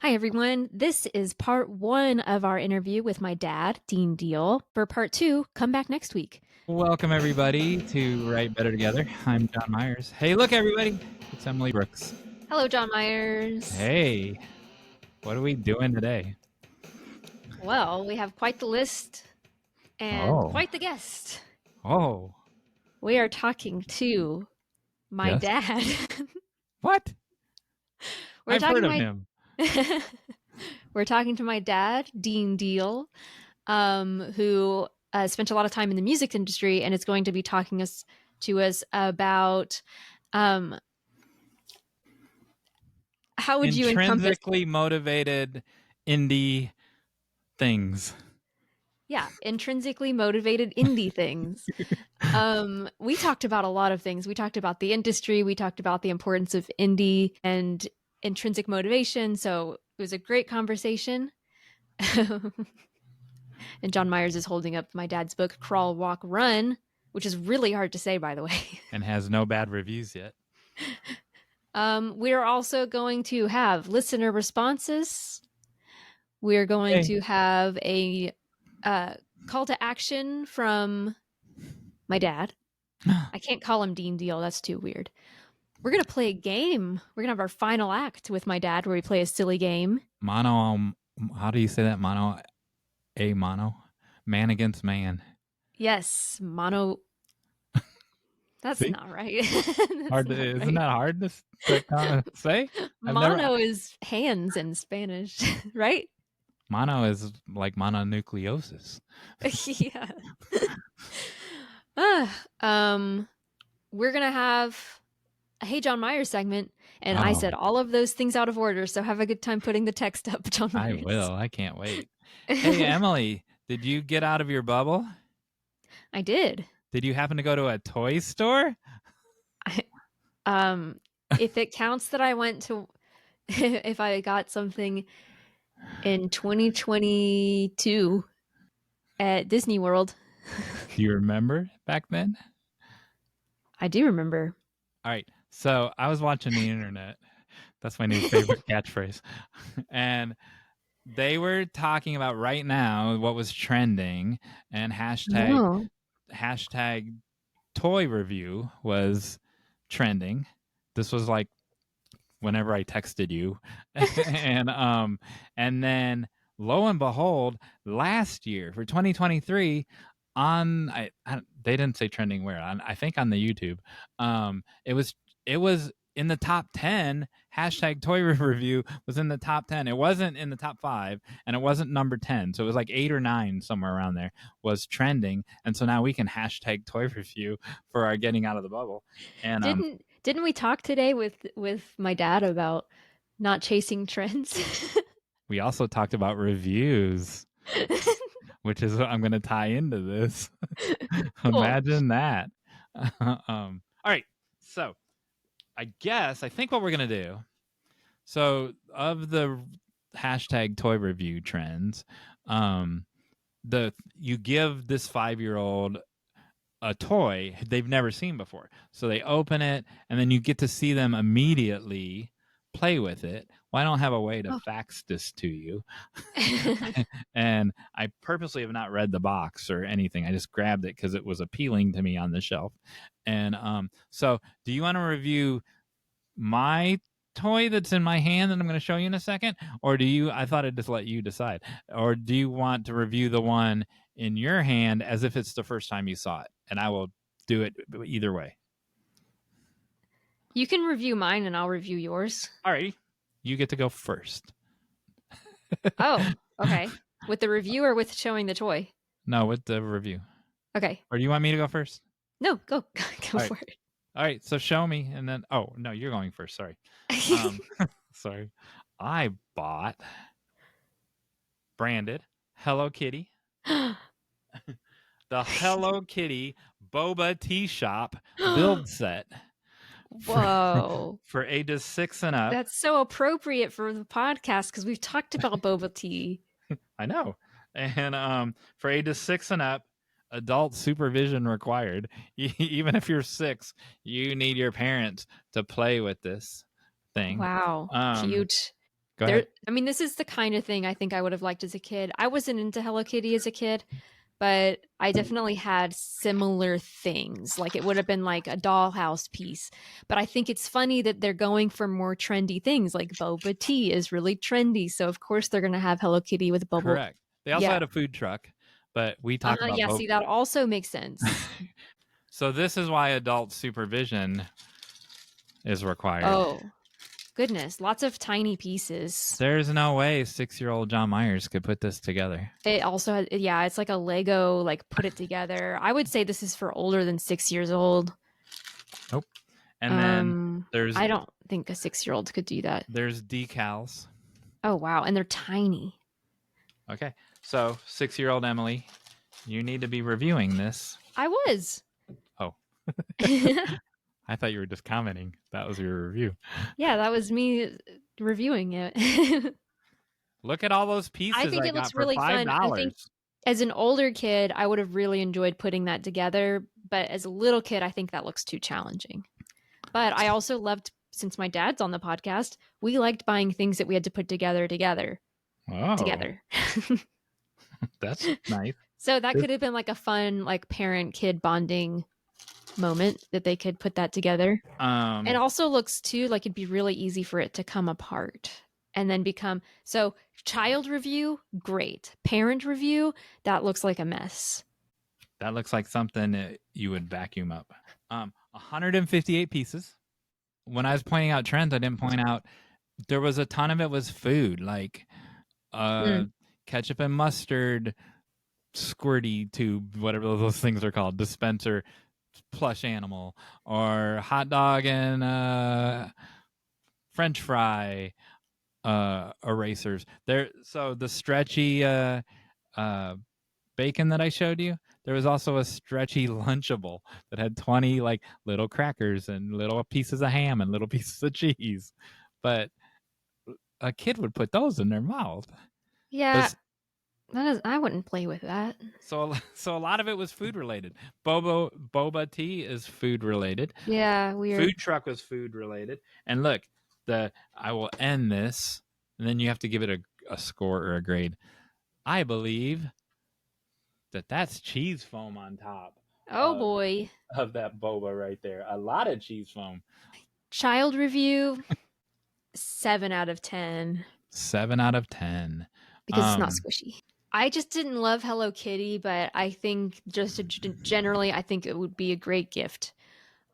Hi, everyone. This is part one of our interview with my dad, Dean Diehl. For part two, come back next week. Welcome, everybody, to Write Better Together. I'm John Myers. Hey, look, everybody. It's Emily Brooks. Hello, John Myers. Hey, what are we doing today? Well, we have quite the list and quite the guest. Oh. We are talking to my dad. What? I've heard of him. We're talking to my dad, Dean Diehl, who spent a lot of time in the music industry and is going to be talking to us about how would you encompass intrinsically motivated indie things. Yeah, intrinsically motivated indie things. We talked about a lot of things. We talked about the industry. We talked about the importance of indie and intrinsic motivation. So it was a great conversation. And John Myers is holding up my dad's book, Crawl, Walk, Run, which is really hard to say, by the way. And has no bad reviews yet. We are also going to have listener responses. We're going to have a call to action from my dad. I can't call him Dean Diehl. That's too weird. We're going to play a game. We're going to have our final act with my dad where we play a silly game. Mono, how do you say that? Mono? Man against man. Yes, mono. That's not right. Isn't that hard to kind of say? Mono is hands in Spanish, right? Mono is like mononucleosis. Yeah. We're going to have a Hey John Myers segment, and I said all of those things out of order, so have a good time putting the text up, John Myers. I will. I can't wait. Hey, Emily, did you get out of your bubble? I did. Did you happen to go to a toy store? If it counts that I went to, if I got something in 2022 at Disney World. Do you remember back then? I do remember. All right. So I was watching the internet. That's my new favorite catchphrase. And they were talking about right now what was trending, and hashtag toy review was trending. This was like whenever I texted you. and then lo and behold, last year for 2023 they didn't say trending where, I think on the YouTube, it was in the top 10. Hashtag toy review was in the top 10. It wasn't in the top 5, and it wasn't number 10. So it was like 8 or 9, somewhere around there, was trending. And so now we can hashtag toy review for our getting out of the bubble. And didn't we talk today with my dad about not chasing trends? We also talked about reviews, which is what I'm going to tie into this. Cool. Imagine that. All right. So I think what we're going to do, so of the hashtag toy review trends, you give this 5-year-old a toy they've never seen before. So they open it, and then you get to see them immediately play with it. Well, I don't have a way to fax this to you. And I purposely have not read the box or anything. I just grabbed it because it was appealing to me on the shelf. And so do you want to review my toy that's in my hand that I'm going to show you in a second? Or I thought I'd just let you decide. Or do you want to review the one in your hand as if it's the first time you saw it? And I will do it either way. You can review mine and I'll review yours. All right. You get to go first. Oh, okay. With the review or with showing the toy? No, with the review. Okay. Or do you want me to go first? No, go for it. All right. So show me, and then, oh, no, you're going first. Sorry. Sorry. I bought branded Hello Kitty. The Hello Kitty Boba Tea Shop build set. Whoa. For ages 6 and up. That's so appropriate for the podcast because we've talked about boba tea. I know. And for ages 6 and up, adult supervision required. Even if you're 6, you need your parents to play with this thing. Wow. Cute. Go ahead. I mean, this is the kind of thing I think I would have liked as a kid. I wasn't into Hello Kitty as a kid, but I definitely had similar things. Like it would have been like a dollhouse piece. But I think it's funny that they're going for more trendy things. Like boba tea is really trendy. So of course they're going to have Hello Kitty with bubble. Correct. They also had a food truck, but we talk about see, that also makes sense. So this is why adult supervision is required. Oh, goodness. Lots of tiny pieces. There's no way 6-year-old John Myers could put this together. It also has, it's like a Lego, like put it together. I would say this is for older than 6 years old. Nope. And then there's... I don't think a 6-year-old could do that. There's decals. Oh, wow. And they're tiny. Okay. So 6-year-old Emily, you need to be reviewing this. I was. Oh. I thought you were just commenting. That was your review. Yeah, that was me reviewing it. Look at all those pieces. I think it looks really fun. I think as an older kid, I would have really enjoyed putting that together. But as a little kid, I think that looks too challenging. But I also loved, since my dad's on the podcast, we liked buying things that we had to put together. Oh. Together. That's nice. So that could have been like a fun, like parent-kid bonding moment that they could put that together. It also looks too like it'd be really easy for it to come apart and then become... So child review, great. Parent review, that looks like a mess. That looks like something that you would vacuum up. 158 pieces. When I was pointing out trends, I didn't point out there was a ton of it was food, like ketchup and mustard, squirty tube, whatever those things are called, dispenser, plush animal, or hot dog and French fry erasers. So the stretchy bacon that I showed you, there was also a stretchy Lunchable that had 20 like little crackers and little pieces of ham and little pieces of cheese. But a kid would put those in their mouth. Yeah. I wouldn't play with that. So a lot of it was food related. Boba tea is food related. Yeah, weird. Food truck was food related. And look, I will end this, and then you have to give it a score or a grade. I believe that's cheese foam on top. Oh boy. Of that boba right there. A lot of cheese foam. Child review, 7 out of 10. 7 out of 10. Because it's not squishy. I just didn't love Hello Kitty, but I think just generally, I think it would be a great gift.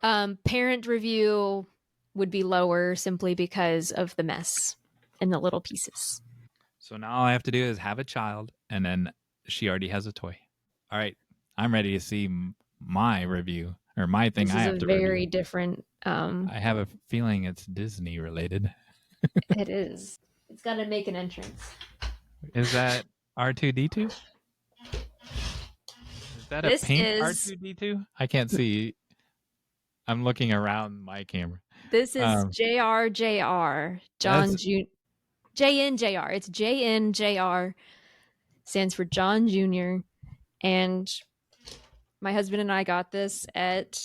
Parent review would be lower simply because of the mess and the little pieces. So now all I have to do is have a child, and then she already has a toy. All right, I'm ready to see my review or my thing. I have to review. This is a very different. I have a feeling it's Disney related. It is. It's got to make an entrance. Is that R2D2? Is that a pink R2D2? I can't see. I'm looking around my camera. This is JRJR. JNJR. It's JNJR. Stands for John Jr. And my husband and I got this at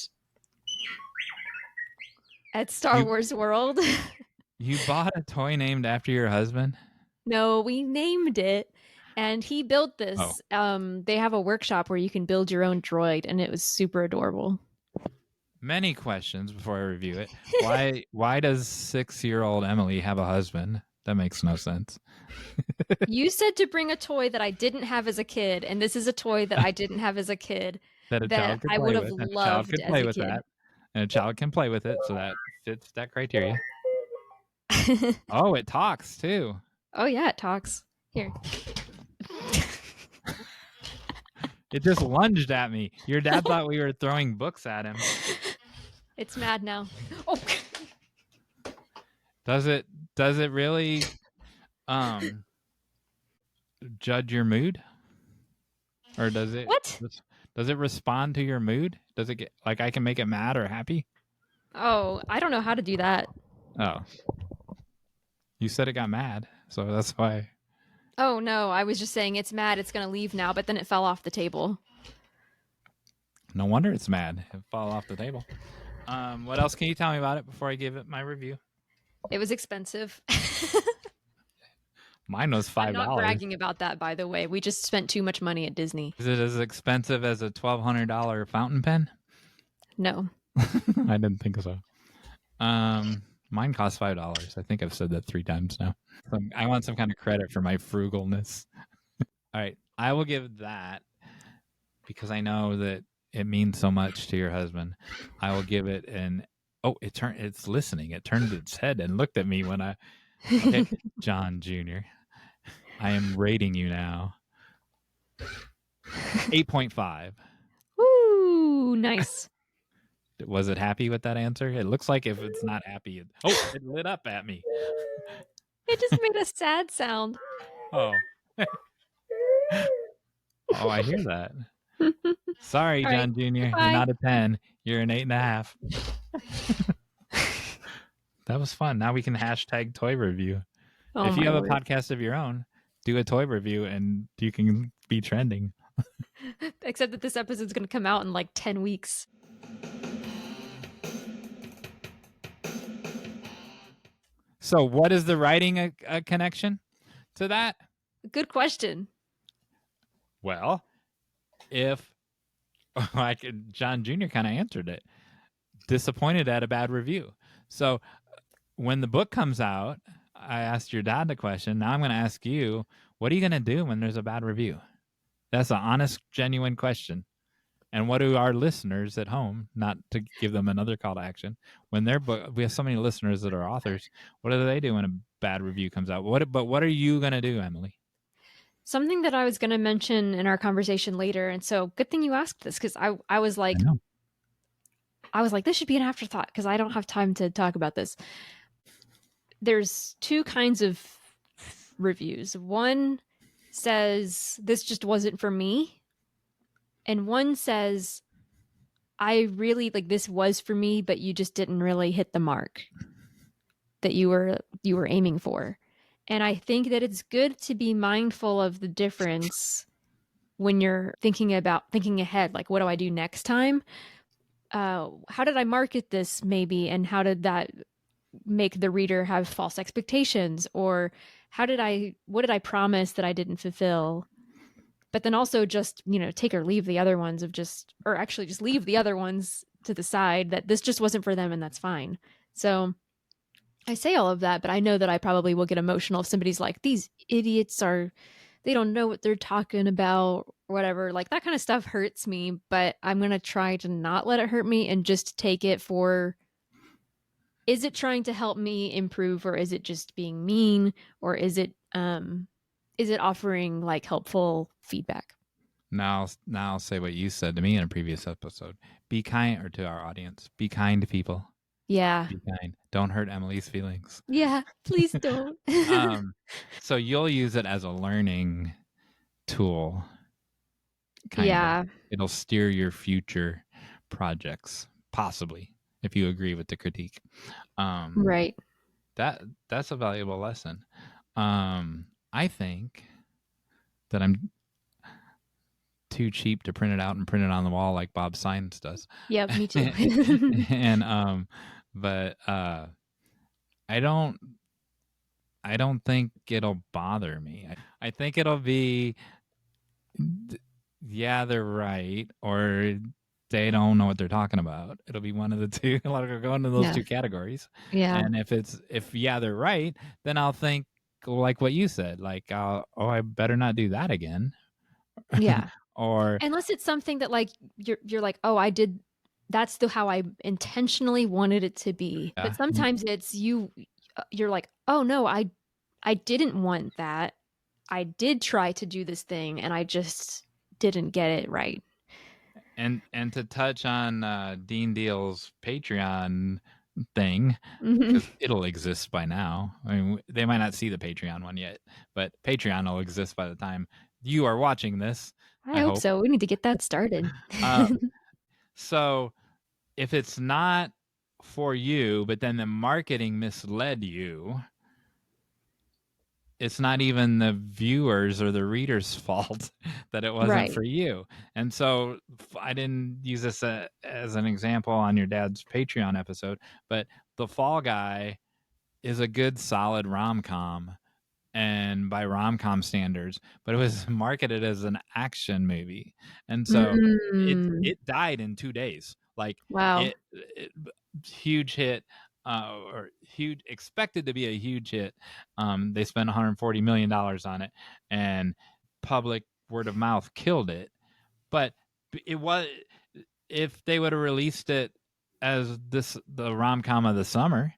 Star Wars World. You bought a toy named after your husband? No, we named it, and he built this. They have a workshop where you can build your own droid, and it was super adorable. Many questions before I review it. Why does 6-year-old Emily have a husband? That makes no sense. You said to bring a toy that I didn't have as a kid, and this is a toy that I didn't have as a kid that I would have loved as a kid. And a child can play with it, so that fits that criteria. Oh, it talks too. Oh yeah, it talks. Here. It just lunged at me. Your dad thought we were throwing books at him. It's mad now. Oh. Does it really judge your mood? Or does it Does it respond to your mood? Does it get like I can make it mad or happy? Oh, I don't know how to do that. Oh. You said it got mad, so that's why. Oh, no. I was just saying it's mad. It's going to leave now, but then it fell off the table. No wonder it's mad. It fell off the table. What else can you tell me about it before I give it my review? It was expensive. Mine was $5. I'm not bragging about that, by the way. We just spent too much money at Disney. Is it as expensive as a $1,200 fountain pen? No. I didn't think so. Mine costs $5. I think I've said that 3 times now. I want some kind of credit for my frugalness. All right, I will give that, because I know that it means so much to your husband. I will give it an it's listening. It turned its head and looked at me when I okay, John Jr. I am rating you now 8.5. Woo, nice. Was it happy with that answer? It looks like if it's not happy, it lit up at me. It just made a sad sound. Oh. Oh, I hear that. Sorry, All John right, Jr. goodbye. You're not a 10. You're an 8.5. That was fun. Now we can hashtag toy review. Oh, if you have Lord. a podcast of your own, do a toy review and you can be trending. Except that this episode's going to come out in like 10 weeks. So what is the writing a connection to that? Good question. Well, if John Jr. kind of answered it. Disappointed at a bad review. So when the book comes out, I asked your dad the question. Now I'm going to ask you, what are you going to do when there's a bad review? That's an honest, genuine question. And what do our listeners at home, not to give them another call to action, when their book, we have so many listeners that are authors, what do they do when a bad review comes out? But what are you going to do, Emily? Something that I was going to mention in our conversation later. And so good thing you asked this, because I was like, this should be an afterthought because I don't have time to talk about this. There's 2 kinds of reviews. One says, this just wasn't for me. And one says, I really this was for me, but you just didn't really hit the mark that you were aiming for. And I think that it's good to be mindful of the difference when you're thinking ahead, like, what do I do next time? How did I market this maybe? And how did that make the reader have false expectations? Or what did I promise that I didn't fulfill? But then also just, take or leave the other ones just leave the other ones to the side, that this just wasn't for them and that's fine. So I say all of that, but I know that I probably will get emotional if somebody's like, these idiots they don't know what they're talking about or whatever. Like, that kind of stuff hurts me, but I'm going to try to not let it hurt me and just take it for, is it trying to help me improve, or is it just being mean, or is it offering helpful feedback? Now I'll say what you said to me in a previous episode. Be kind, or to our audience, be kind to people. Yeah. Be kind. Don't hurt Emily's feelings. Yeah, please don't. So you'll use it as a learning tool. Kind of. It'll steer your future projects, possibly, if you agree with the critique. Right. That's a valuable lesson. I think that I'm too cheap to print it out and print it on the wall like Bob Signs does. Yeah, me too. And but I don't think it'll bother me. I think it'll be, yeah, they're right, or they don't know what they're talking about. It'll be one of the two. A lot of go into those 2 categories. Yeah. And if they're right, then I'll think like what you said, like, I better not do that again. Yeah. Or unless it's something that you're like, oh, I did, that's how I intentionally wanted it to be. But sometimes it's you're like, oh no, I didn't want that. I did try to do this thing and I just didn't get it right. And to touch on Dean Diehl's Patreon thing, because it'll exist by now. I mean, they might not see the Patreon one yet, but Patreon will exist by the time you are watching this. I hope so. We need to get that started. So if it's not for you, but then the marketing misled you, it's not even the viewers or the readers' fault that it wasn't for you. And so I didn't use this as an example on your dad's Patreon episode, but The Fall Guy is a good, solid rom-com and by rom-com standards, but it was marketed as an action movie, and so it died in 2 days. Like Wow. it huge hit, or huge, expected to be a huge hit. They spent $140 million on it, and public word of mouth killed it. But it was, if they would have released it as the rom-com of the summer,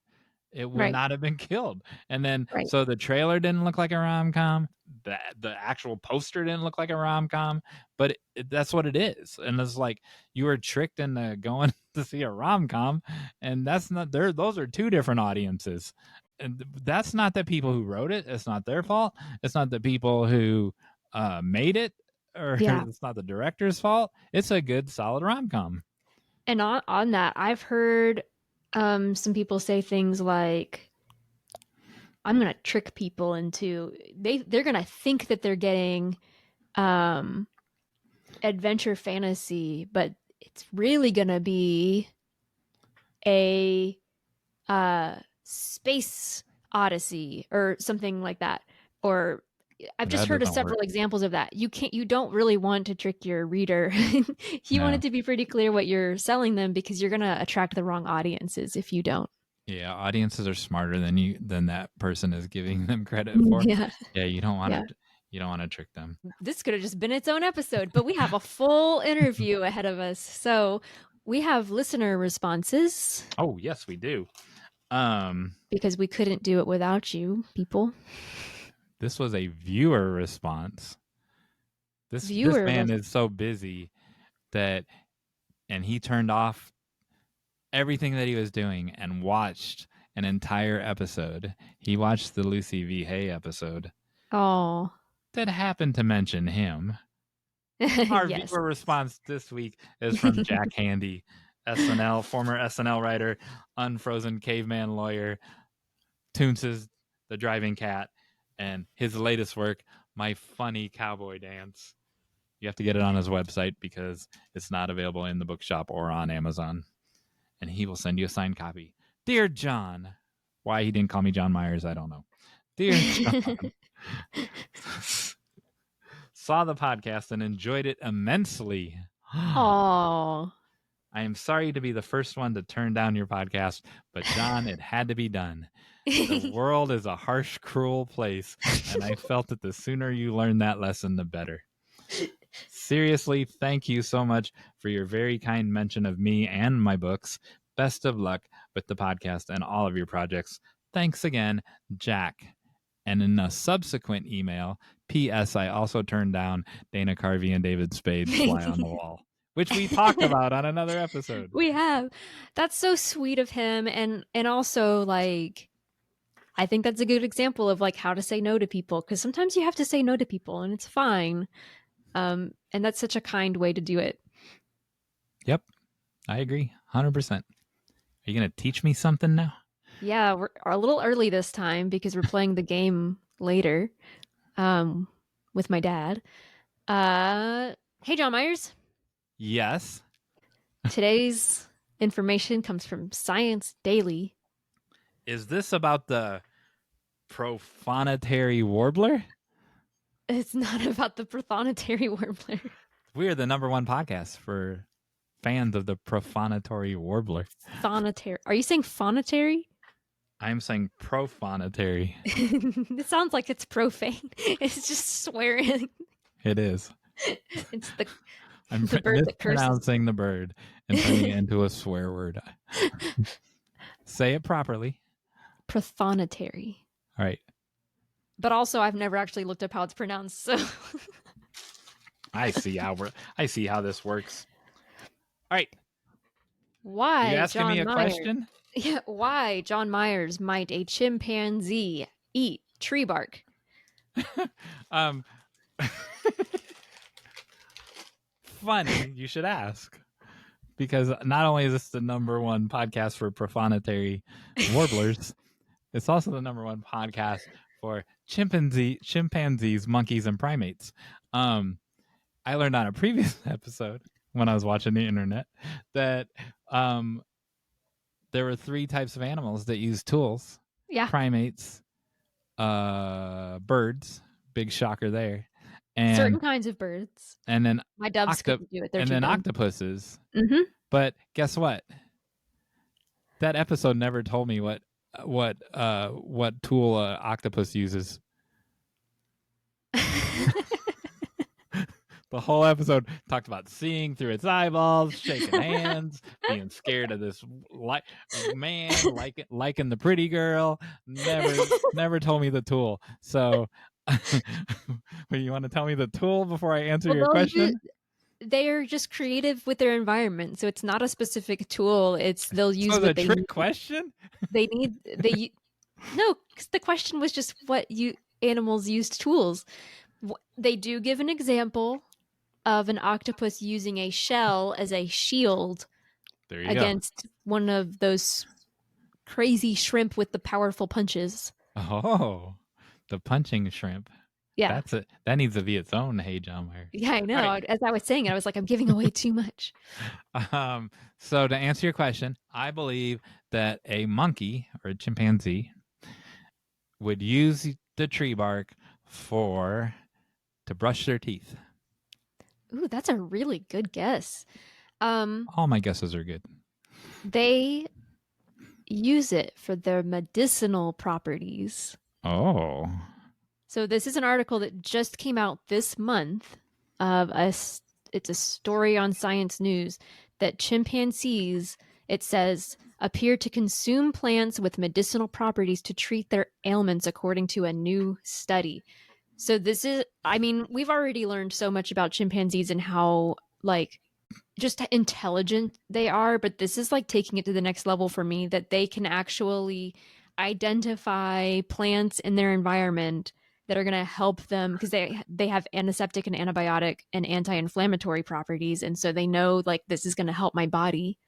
it would Right. not have been killed. And then, Right. so the trailer didn't look like a rom-com. The actual poster didn't look like a rom-com, but that's what it is. And it's like, you were tricked into going to see a rom-com, and that's not there. Those are two different audiences. And that's not the people who wrote it. It's not their fault. It's not the people who made it, or Yeah. it's not the director's fault. It's a good, solid rom-com. And on that, I've heard some people say things like, I'm going to trick people into, they're going to think that they're getting adventure fantasy, but it's really going to be a space odyssey or something like that. Or I've just heard of several examples of that. You don't really want to trick your reader. You want it to be pretty clear what you're selling them, because you're going to attract the wrong audiences if you don't. Yeah, audiences are smarter than that person is giving them credit for. Yeah. You don't want to trick them. This could have just been its own episode, but we have a full interview ahead of us. So we have listener responses. Oh, yes, we do. Because we couldn't do it without you, people. This was a viewer response. This man is so busy and he turned off everything that he was doing and watched an entire episode. He watched the Lucy V. Hay episode. Oh. That happened to mention him. Our viewer response this week is from Jack Handey, SNL, former SNL writer, Unfrozen Caveman lawyer, Toonces, The Driving Cat, and his latest work, My Funny Cowboy Dance. You have to get it on his website because it's not available in the bookshop or on Amazon. And he will send you a signed copy. Dear John. Why he didn't call me John Myers, I don't know. Dear John. Saw the podcast and enjoyed it immensely. Oh. I am sorry to be the first one to turn down your podcast, but John, it had to be done. The world is a harsh, cruel place, and I felt that the sooner you learn that lesson, the better. Seriously, thank you so much for your very kind mention of me and my books. Best of luck with the podcast and all of your projects. Thanks again, Jack. And in a subsequent email, P.S. I also turned down Dana Carvey and David Spade's Fly on the Wall, which we talked about on another episode. We have. That's so sweet of him. And also, like, I think that's a good example of like how to say no to people, because sometimes you have to say no to people and it's fine. And that's such a kind way to do it. Yep. I agree. 100%. Are you going to teach me something now? Yeah, we're a little early this time because we're playing the game later with my dad. Hey, John Myers. Yes. Today's information comes from Science Daily. Is this about the profanatory warbler? It's not about the profanatory warbler. We are the #1 podcast for fans of the profanatory warbler. Phonatory. Are you saying phonatory? I'm saying profanatory. It sounds like it's profane. It's just swearing. It is. It's the I'm bird that curses. Mispronouncing the bird and turning it into a swear word. Say it properly. Profanatory. All right. But also, I've never actually looked up how it's pronounced. So I see how this works. All right. Why? You asking John me a Myers? question? Yeah. Why John Myers might a chimpanzee eat tree bark? Funny, you should ask. Because not only is this the #1 podcast for profanatory warblers, it's also the #1 podcast for chimpanzees, monkeys, and primates. I learned on a previous episode when I was watching the internet that there were 3 types of animals that use tools. Yeah. Primates, birds, birds. Big shocker there. And certain kinds of birds. And then My doves couldn't do it. They're too big. Octopuses. Mm-hmm. But guess what? That episode never told me what tool octopus uses. The whole episode talked about seeing through its eyeballs, shaking hands, being scared of this man, liking the pretty girl. Never told me the tool. So, you want to tell me the tool before I answer your question? They are just creative with their environment, so it's not a specific tool. They'll use what they trick question. No, because the question was just what animals used tools. They do give an example of an octopus using a shell as a shield against one of those crazy shrimp with the powerful punches. Oh, the punching shrimp. Yeah. That needs to be its own Hey John Myers. Yeah, I know. Right. As I was saying, I was like, I'm giving away too much. So to answer your question, I believe that a monkey or a chimpanzee would use the tree bark to brush their teeth. Ooh, that's a really good guess. All my guesses are good. They use it for their medicinal properties. Oh. So this is an article that just came out this month. It's a story on Science News that chimpanzees, it says, appear to consume plants with medicinal properties to treat their ailments, according to a new study. So we've already learned so much about chimpanzees and how just intelligent they are, but this is taking it to the next level for me, that they can actually identify plants in their environment that are going to help them, because they have antiseptic and antibiotic and anti-inflammatory properties, and so they know this is going to help my body.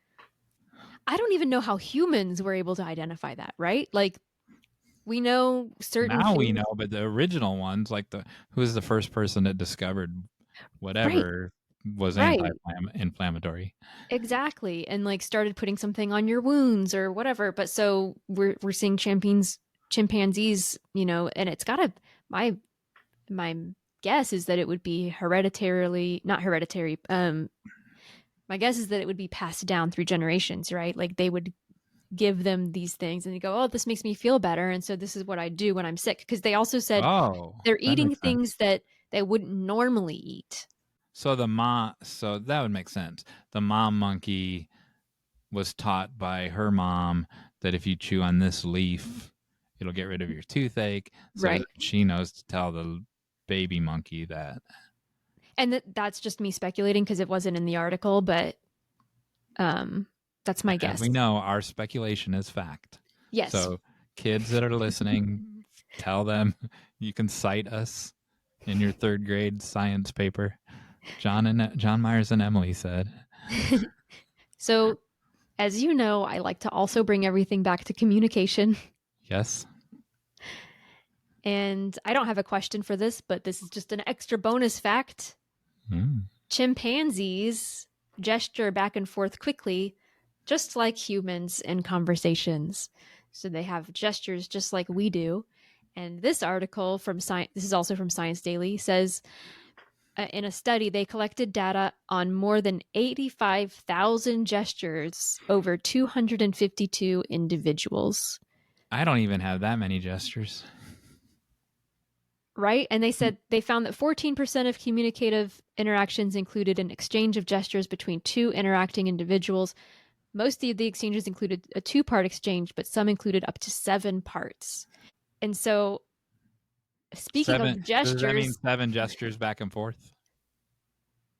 I don't even know how humans were able to identify that, right? We know certain now things. We know, but the original ones, who was the first person that discovered whatever was anti-inflammatory. Exactly. And started putting something on your wounds or whatever. But so we're seeing chimpanzees, and it's gotta, my guess is that it would be not hereditary. My guess is that it would be passed down through generations, right? They would give them these things and they go, oh, this makes me feel better. And so this is what I do when I'm sick. Because they also said they're eating things that they wouldn't normally eat. So that would make sense. The mom monkey was taught by her mom that if you chew on this leaf, it'll get rid of your toothache. So right. She knows to tell the baby monkey that. And that's just me speculating because it wasn't in the article, but that's my guess. As we know, our speculation is fact. Yes. So kids that are listening, tell them you can cite us in your 3rd grade science paper. John Myers and Emily said. So, as you know, I like to also bring everything back to communication. Yes. And I don't have a question for this, but this is just an extra bonus fact. Chimpanzees gesture back and forth quickly, just like humans in conversations. So they have gestures just like we do. And this article this is also from Science Daily, says in a study, they collected data on more than 85,000 gestures over 252 individuals. I don't even have that many gestures. Right? And they said they found that 14% of communicative interactions included an exchange of gestures between 2 interacting individuals. Most of the exchanges included a 2-part exchange, but some included up to 7 parts. And so, speaking of gestures... Does that mean 7 gestures back and forth?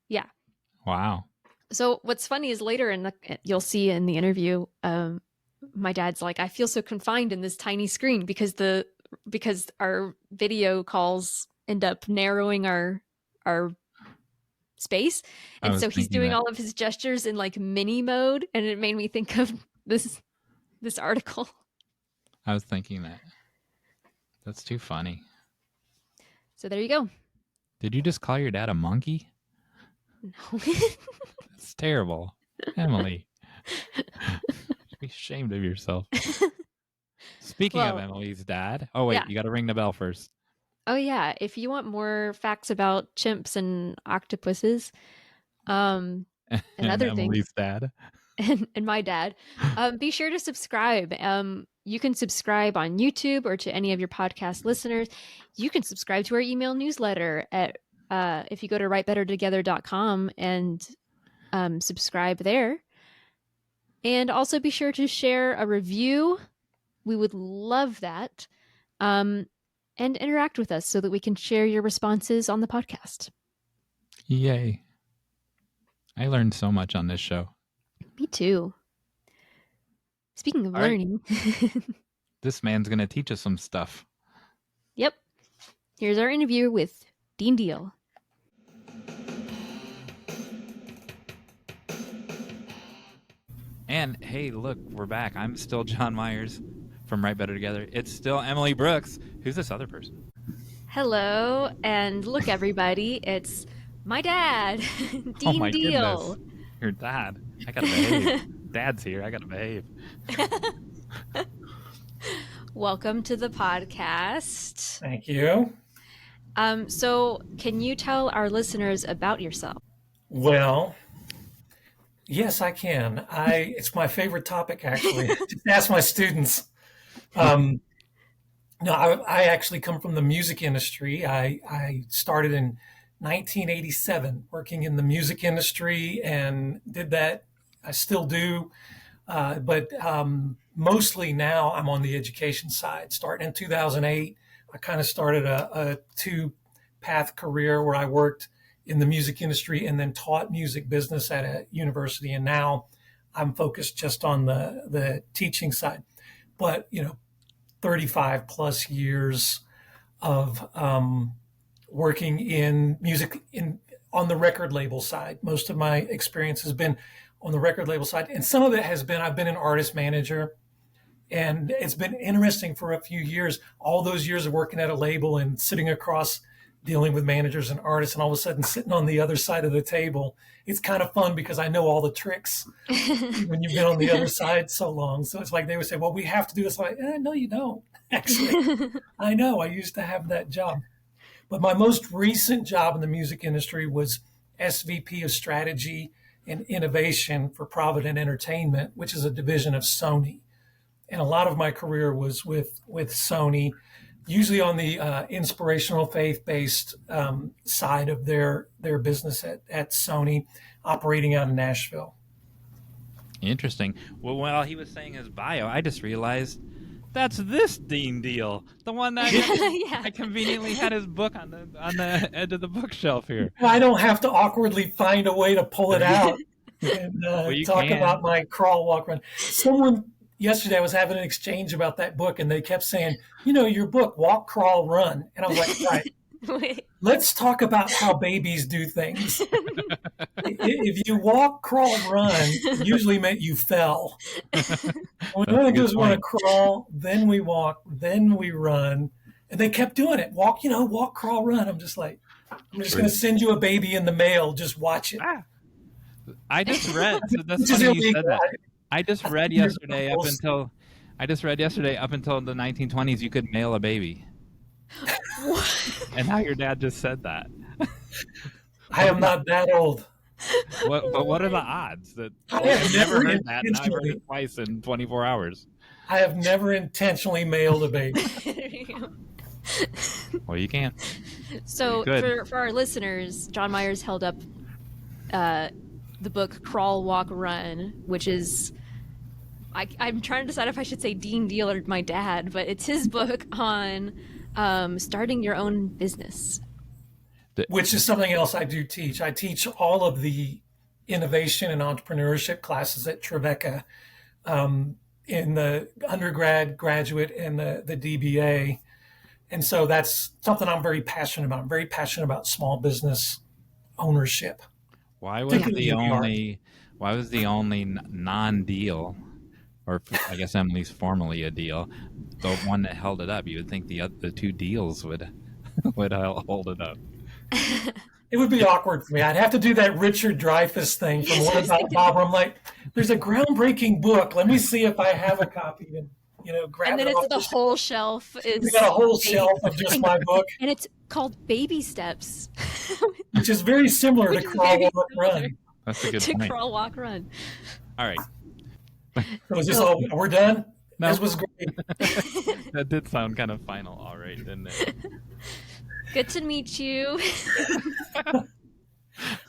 Yeah. Wow. So what's funny is later you'll see in the interview, my dad's like, I feel so confined in this tiny screen because our video calls end up narrowing our space. And so he's doing all of his gestures in mini mode. And it made me think of this article. I was thinking that. That's too funny. So there you go. Did you just call your dad a monkey? No. It's terrible. Emily. Be ashamed of yourself. Speaking of Emily's dad. Oh, wait, You got to ring the bell first. Oh yeah, if you want more facts about chimps and octopuses, and And other things, Emily's dad. and my dad, be sure to subscribe. You can subscribe on YouTube or to any of your podcast listeners. You can subscribe to our email newsletter at if you go to writebettertogether.com and subscribe there. And also be sure to share a review. We would love that. And interact with us so that we can share your responses on the podcast. Yay. I learned so much on this show. Me too. Speaking of All right. learning, This man's going to teach us some stuff. yep. Here's our interview with Dean Diehl. And hey, look, we're back. I'm still John Myers from Write Better Together. It's still Emily Brooks. Who's this other person? Hello, and look, everybody, it's my dad, Dean Oh my Diehl. goodness. Your dad. I gotta behave. Dad's here. I gotta behave. Welcome to the podcast. Thank you. So, can you tell our listeners about yourself? Well, yes, I can. It's my favorite topic, actually. Just ask my students. No, I actually come from the music industry. I started in 1987 working in the music industry and did that. I still do. But mostly now I'm on the education side. Starting in 2008, I kind of started a two-path career where I worked in the music industry and then taught music business at a university. And now I'm focused just on the teaching side. But, 35 plus years of working in music on the record label side. Most of my experience has been on the record label side. And some of it has been, I've been an artist manager. And it's been interesting for a few years, all those years of working at a label and sitting across dealing with managers and artists, and all of a sudden sitting on the other side of the table. It's kind of fun because I know all the tricks when you've been on the other side so long. So it's like they would say, well, we have to do this. I'm like, no, you don't. Actually, I know. I used to have that job. But my most recent job in the music industry was SVP of Strategy and Innovation for Provident Entertainment, which is a division of Sony. And a lot of my career was with Sony, usually on the inspirational faith-based side of their business at Sony, operating out of Nashville. Interesting. Well, while he was saying his bio, I just realized that's this Dean Diehl, the one that I conveniently had his book on the edge of the bookshelf here. I don't have to awkwardly find a way to pull it out and talk about my crawl, walk, run. Someone yesterday I was having an exchange about that book, and they kept saying, your book, Walk, Crawl, Run. And I was like, right, Wait. Let's talk about how babies do things. If you walk, crawl, run, usually meant you fell. When one goes, want to crawl, then we walk, then we run. And they kept doing it. Walk, crawl, run. I'm just like, I'm just going to send you a baby in the mail. Just watch it. I just read. So that's funny you said that. I just read yesterday up until the 1920s you could mail a baby. And now your dad just said that. I am not that old. But what are the odds that I have never heard that and I've heard it twice in 24 hours? I have never intentionally mailed a baby. Well, you can. So for our listeners, John Myers held up the book Crawl, Walk, Run, which is I'm trying to decide if I should say Dean Diehl or my dad, but it's his book on starting your own business. Which is something else I do teach. I teach all of the innovation and entrepreneurship classes at Trevecca in the undergrad, graduate, and the DBA. And so that's something I'm very passionate about. I'm very passionate about small business ownership. Why was the only non-deal, or I guess Emily's formally a deal, the one that held it up? You would think the two deals would hold it up. It would be awkward for me. I'd have to do that Richard Dreyfuss thing from What About Bob, where I'm like, there's a groundbreaking book. Let me see if I have a copy. grab And it then it's off the whole shelf We is got a whole shelf of just my book, and it's called Baby Steps, which is very similar which to is Crawl, very Walk, similar Run. That's a good to point. Crawl, Walk, Run. All right. So is this all? We're done? No. This was great. That did sound kind of final, all right, didn't it? Good to meet you.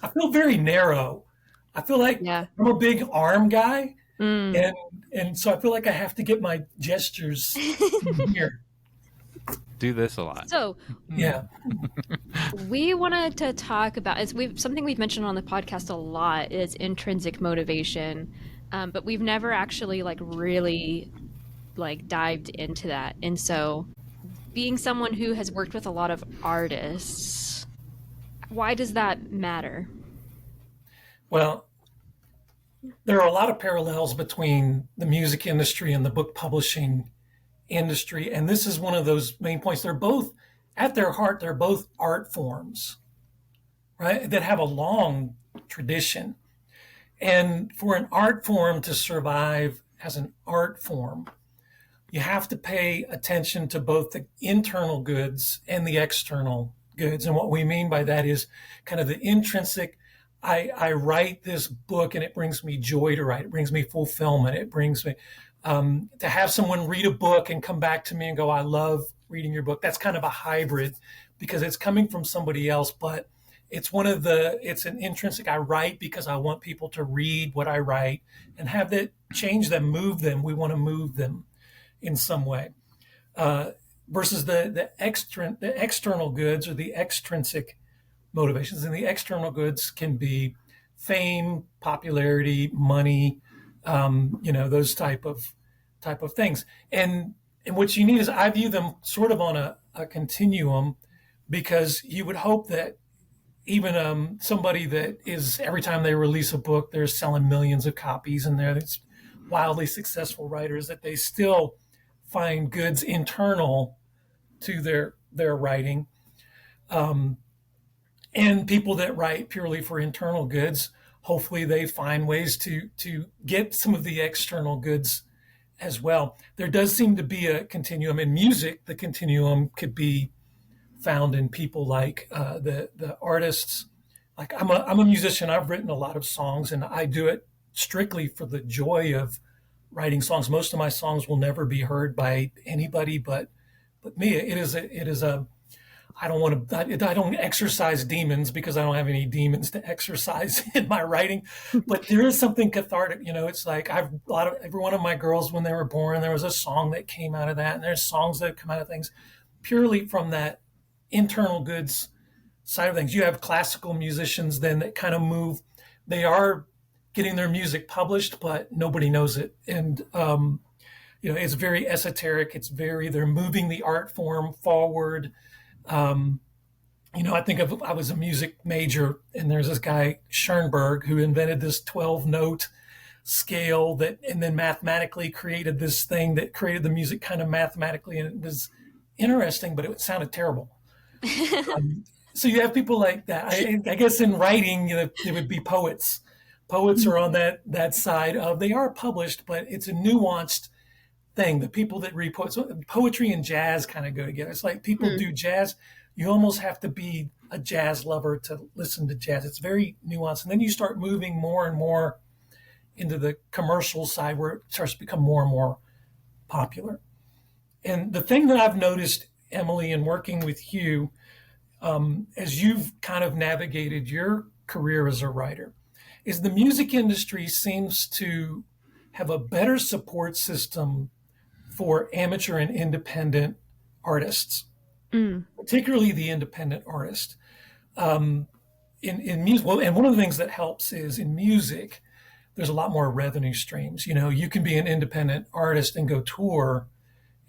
I feel very narrow. I feel like Yeah. I'm a big arm guy, Mm. and so I feel like I have to get my gestures here. Do this a lot. So Yeah. we wanted to talk about something we've mentioned on the podcast a lot is intrinsic motivation, but we've never actually really dived into that. And so, being someone who has worked with a lot of artists, why does that matter? Well, there are a lot of parallels between the music industry and the book publishing industry, and this is one of those main points. They're both, at their heart, they're both art forms, right? That have a long tradition. And for an art form to survive as an art form, you have to pay attention to both the internal goods and the external goods. And what we mean by that is kind of the intrinsic. I write this book and it brings me joy to write. It brings me fulfillment. It brings me to have someone read a book and come back to me and go, I love reading your book. That's kind of a hybrid because it's coming from somebody else, but it's an intrinsic. I write because I want people to read what I write and have that change them, move them. We want to move them in some way, versus the external goods or the extrinsic motivations. And the external goods can be fame, popularity, money, those type of things. And what you need is, I view them sort of on a continuum, because you would hope that even somebody that is, every time they release a book, they're selling millions of copies and they're wildly successful writers, that they still find goods internal to their writing. And people that write purely for internal goods, hopefully they find ways to get some of the external goods as well. There does seem to be a continuum in music. The continuum could be found in people like the artists. Like I'm a musician. I've written a lot of songs, and I do it strictly for the joy of writing songs. Most of my songs will never be heard by anybody but me. It is a I don't exercise demons, because I don't have any demons to exercise in my writing, but there is something cathartic. It's like every one of my girls, when they were born, there was a song that came out of that. And there's songs that come out of things purely from that internal goods side of things. You have classical musicians then that kind of move. They are getting their music published, but nobody knows it. And, it's very esoteric. They're moving the art form forward. I was a music major, and there's this guy, Schoenberg, who invented this 12-note scale and then mathematically created this thing that created the music kind of mathematically. And it was interesting, but it sounded terrible. So you have people like that. I guess in writing, they would be poets. Poets are on that side of, they are published, but it's a nuanced thing. The people that read poetry and jazz kind of go together. It's like people do jazz. You almost have to be a jazz lover to listen to jazz. It's very nuanced. And then you start moving more and more into the commercial side, where it starts to become more and more popular. And the thing that I've noticed, Emily, in working with you, as you've kind of navigated your career as a writer, is the music industry seems to have a better support system for amateur and independent artists, particularly the independent artist. In music, and one of the things that helps is in music, there's a lot more revenue streams. You can be an independent artist and go tour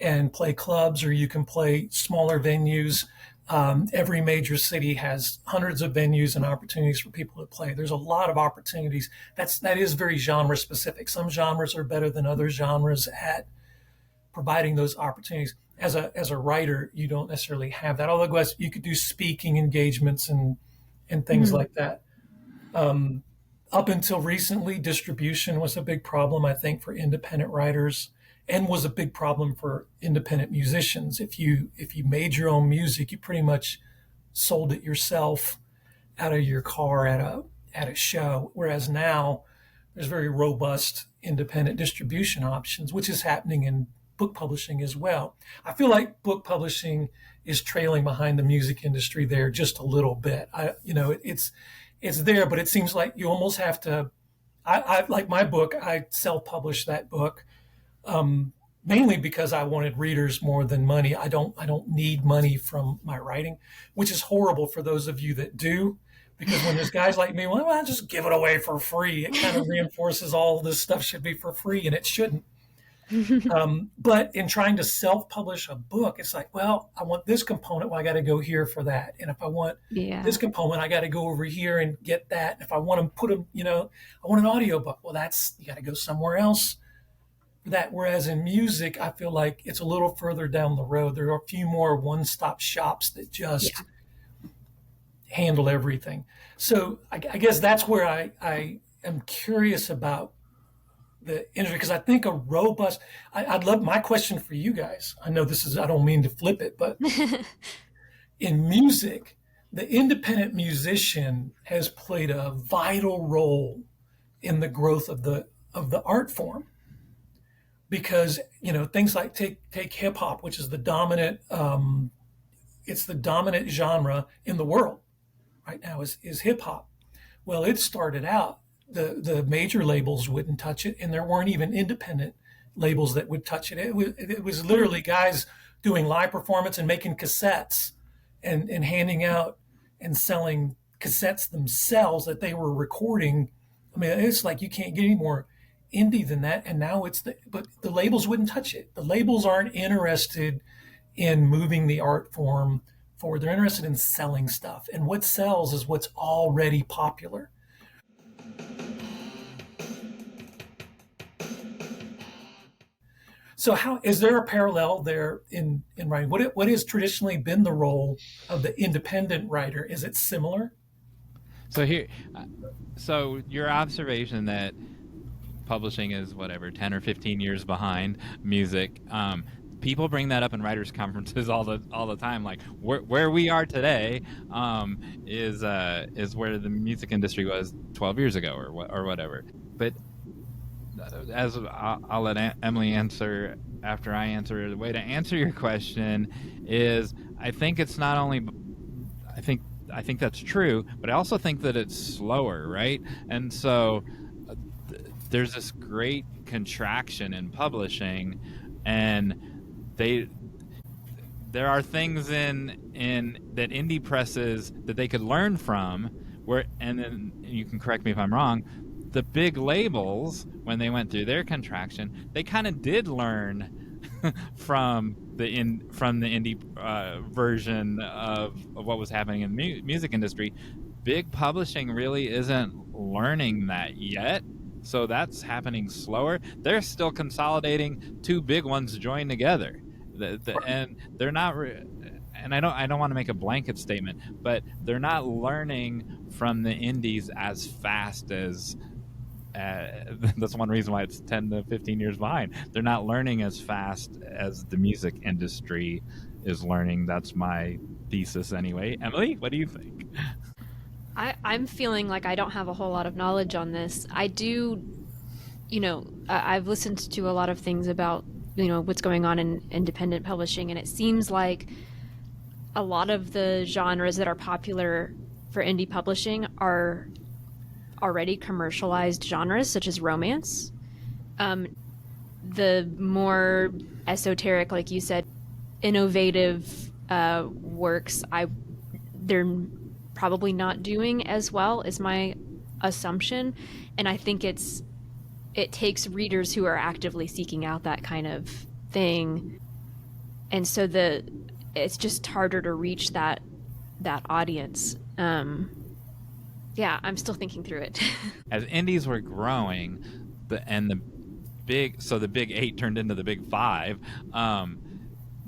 and play clubs, or you can play smaller venues. Every major city has hundreds of venues and opportunities for people to play. There's a lot of opportunities. That is very genre specific. Some genres are better than other genres at providing those opportunities. As a writer, you don't necessarily have that. Although you could do speaking engagements and things like that. Up until recently, distribution was a big problem, I think, for independent writers. and was a big problem for independent musicians. If you made your own music, you pretty much sold it yourself out of your car at a show. Whereas now there's very robust independent distribution options, which is happening in book publishing as well. I feel like book publishing is trailing behind the music industry there just a little bit. It's there, but it seems like you almost have to. I like my book. I self-published that book mainly because I wanted readers more than money. I don't need money from my writing, which is horrible for those of you that do. Because when there's guys like me, well, I'll just give it away for free. It kind of reinforces all this stuff should be for free, and it shouldn't. But in trying to self-publish a book, it's like, well, I want this component. Well, I got to go here for that. And if I want this component, I got to go over here and get that. If I want to put them, I want an audiobook. Well, you got to go somewhere else for that. Whereas in music, I feel like it's a little further down the road. There are a few more one-stop shops that just handle everything. So I guess that's where I am curious about the industry, because I think a robust, I'd love, my question for you guys, I know I don't mean to flip it, but in music, the independent musician has played a vital role in the growth of the art form. Because, things like take hip hop, which is the dominant, it's the dominant genre in the world right now is hip hop. Well, it started out, the major labels wouldn't touch it, and there weren't even independent labels that would touch it. It was literally guys doing live performance and making cassettes and handing out and selling cassettes themselves that they were recording. I mean, it's like you can't get any more indie than that. And now but the labels wouldn't touch it. The labels aren't interested in moving the art form forward. They're interested in selling stuff. And what sells is what's already popular. So is there a parallel there in writing? What has traditionally been the role of the independent writer? Is it similar? So your observation that publishing is 10 or 15 years behind music. People bring that up in writers' conferences all the time. Like where we are today is where the music industry was 12 years ago or whatever. But as I'll let Emily answer after I answer. The way to answer your question is, I think it's not only. I think that's true, but I also think that it's slower, right? And so there's this great contraction in publishing, and there are things in that indie presses that they could learn from, and then you can correct me if I'm wrong, the big labels, when they went through their contraction, they kind of did learn from the indie version of what was happening in the music industry. Big publishing really isn't learning that yet. So that's happening slower. They're still consolidating. Two big ones join together, and they're not. And I don't want to make a blanket statement, but they're not learning from the indies as fast as. That's one reason why it's 10 to 15 years behind. They're not learning as fast as the music industry is learning. That's my thesis anyway. Emily, what do you think? I'm feeling like I don't have a whole lot of knowledge on this. I do, I've listened to a lot of things about, what's going on in independent publishing, and it seems like a lot of the genres that are popular for indie publishing are already commercialized genres, such as romance. The more esoteric, like you said, innovative works, they're probably not doing as well, is my assumption. And I think it takes readers who are actively seeking out that kind of thing, and so it's just harder to reach that audience. I'm still thinking through it. As indies were growing, the big 8 turned into the big 5.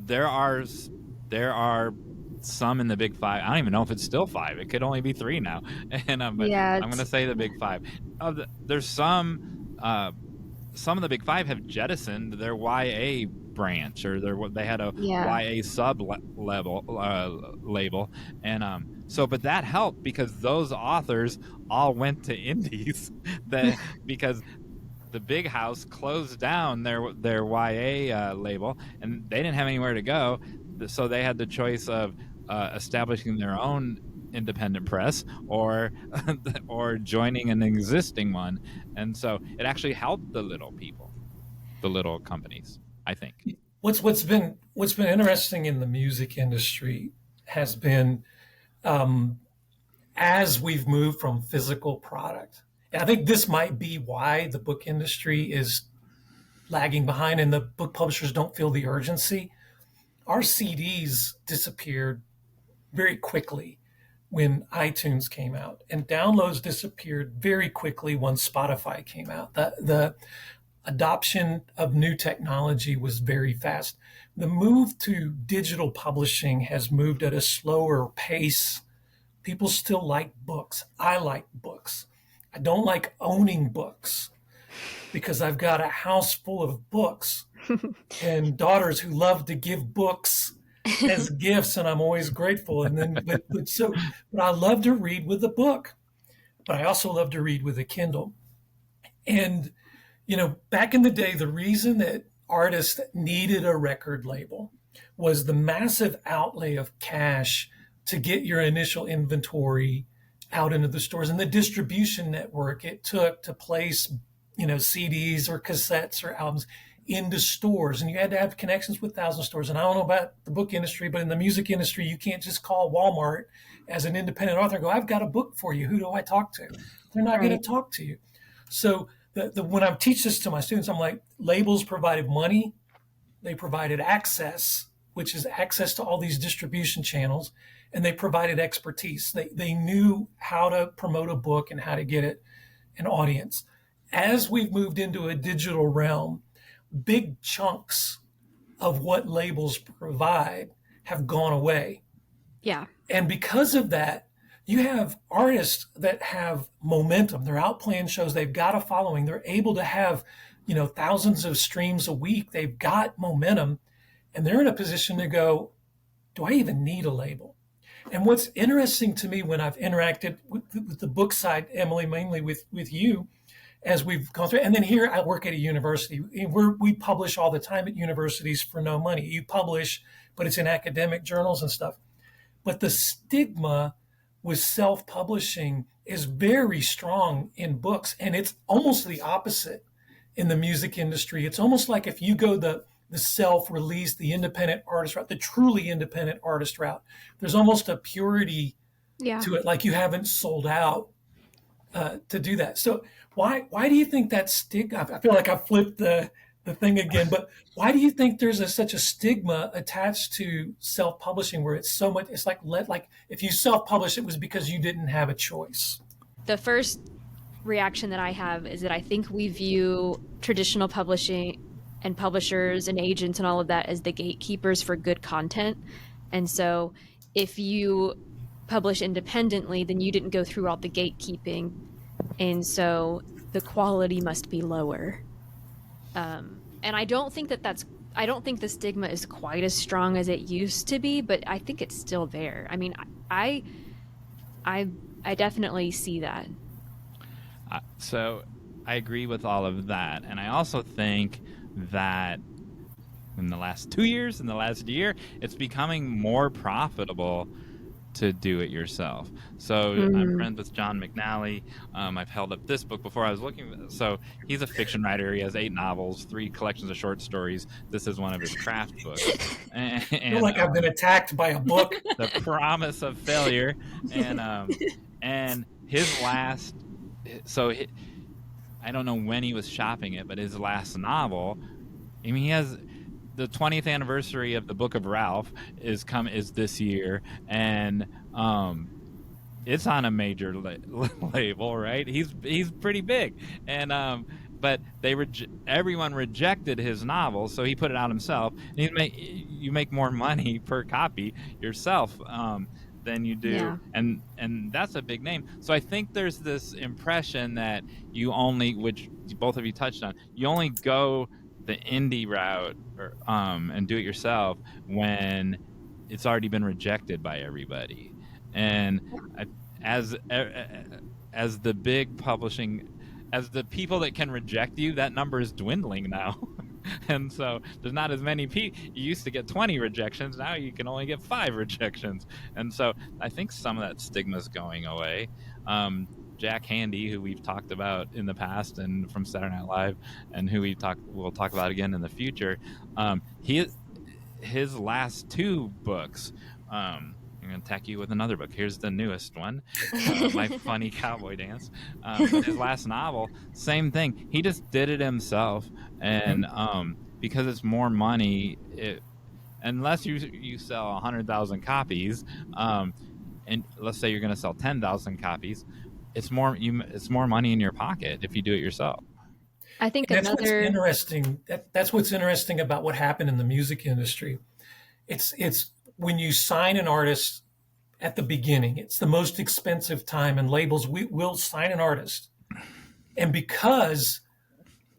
There are some in the big 5. I don't even know if it's still 5. It could only be 3 now. And I'm going to say the big 5. There's some some of the big five have jettisoned their YA branch, or they had a YA sub label, and but that helped because those authors all went to indies because the big house closed down their YA label, and they didn't have anywhere to go, so they had the choice of establishing their own independent press or joining an existing one. And so it actually helped the little people, the little companies, I think. What's been interesting in the music industry has been as we've moved from physical product. And I think this might be why the book industry is lagging behind and the book publishers don't feel the urgency. Our CDs disappeared very quickly when iTunes came out, and downloads disappeared very quickly when Spotify came out. The adoption of new technology was very fast. The move to digital publishing has moved at a slower pace. People still like books. I like books. I don't like owning books because I've got a house full of books and daughters who love to give books as gifts, and I'm always grateful. And then, but I love to read with a book, but I also love to read with a Kindle. And back in the day, the reason that artists needed a record label was the massive outlay of cash to get your initial inventory out into the stores and the distribution network it took to place, CDs or cassettes or albums into stores. And you had to have connections with thousands of stores. And I don't know about the book industry, but in the music industry, you can't just call Walmart as an independent author and go, I've got a book for you. Who do I talk to? They're not going to talk to you. So when I teach this to my students, I'm like, labels provided money. They provided access, which is access to all these distribution channels. And they provided expertise. They knew how to promote a book and how to get it an audience. As we've moved into a digital realm, big chunks of what labels provide have gone away. Yeah. And because of that, you have artists that have momentum. They're out playing shows. They've got a following. They're able to have, thousands of streams a week. They've got momentum, and they're in a position to go, do I even need a label? And what's interesting to me when I've interacted with the book side, Emily, mainly with you, as we've gone through, and then here I work at a university. We publish all the time at universities for no money. You publish, but it's in academic journals and stuff. But the stigma with self-publishing is very strong in books, and it's almost the opposite in the music industry. It's almost like if you go the self-release, the independent artist route, the truly independent artist route, there's almost a purity to it, like you haven't sold out to do that. So why do you think that stigma? I feel like I flipped the thing again, but why do you think there's such a stigma attached to self-publishing where it's so much, it's like if you self-publish, it was because you didn't have a choice? The first reaction that I have is that I think we view traditional publishing and publishers and agents and all of that as the gatekeepers for good content. And so if you publish independently, then you didn't go through all the gatekeeping. And so the quality must be lower. And I don't think I don't think the stigma is quite as strong as it used to be, but I think it's still there. I mean, I definitely see that. So I agree with all of that. And I also think that in the last 2 years, in the last year, it's becoming more profitable to do it yourself. So I'm friends with John McNally. I've held up this book before. I was looking. So he's a fiction writer. He has 8 novels, 3 collections of short stories. This is one of his craft books. And, I feel like I've been attacked by a book. The Promise of Failure. And his last, I don't know when he was shopping it, but his last novel, I mean, he has the 20th anniversary of the Book of Ralph is this year, and it's on a major label, right? He's pretty big, and but everyone rejected his novel, so he put it out himself. And you make more money per copy yourself. than you do. Yeah. And that's a big name. So I think there's this impression that you only, which both of you touched on, you only go the indie route or and do it yourself when it's already been rejected by everybody. And as the big publishing, as the people that can reject you, that number is dwindling now. And so there's not as many people. You used to get 20 rejections. Now you can only get 5 rejections. And so I think some of that stigma is going away. Jack Handey, who we've talked about in the past and from Saturday Night Live, and who we'll talk about again in the future, his last 2 books, I'm going to attack you with another book. Here's the newest one, My Funny Cowboy Dance. But his last novel, same thing. He just did it himself. And because it's more money, unless you sell 100,000 copies, and let's say you're going to sell 10,000 copies, it's more money in your pocket if you do it yourself. I think that's what's interesting. That's what's interesting about what happened in the music industry. It's when you sign an artist at the beginning, it's the most expensive time, and labels will sign an artist. And because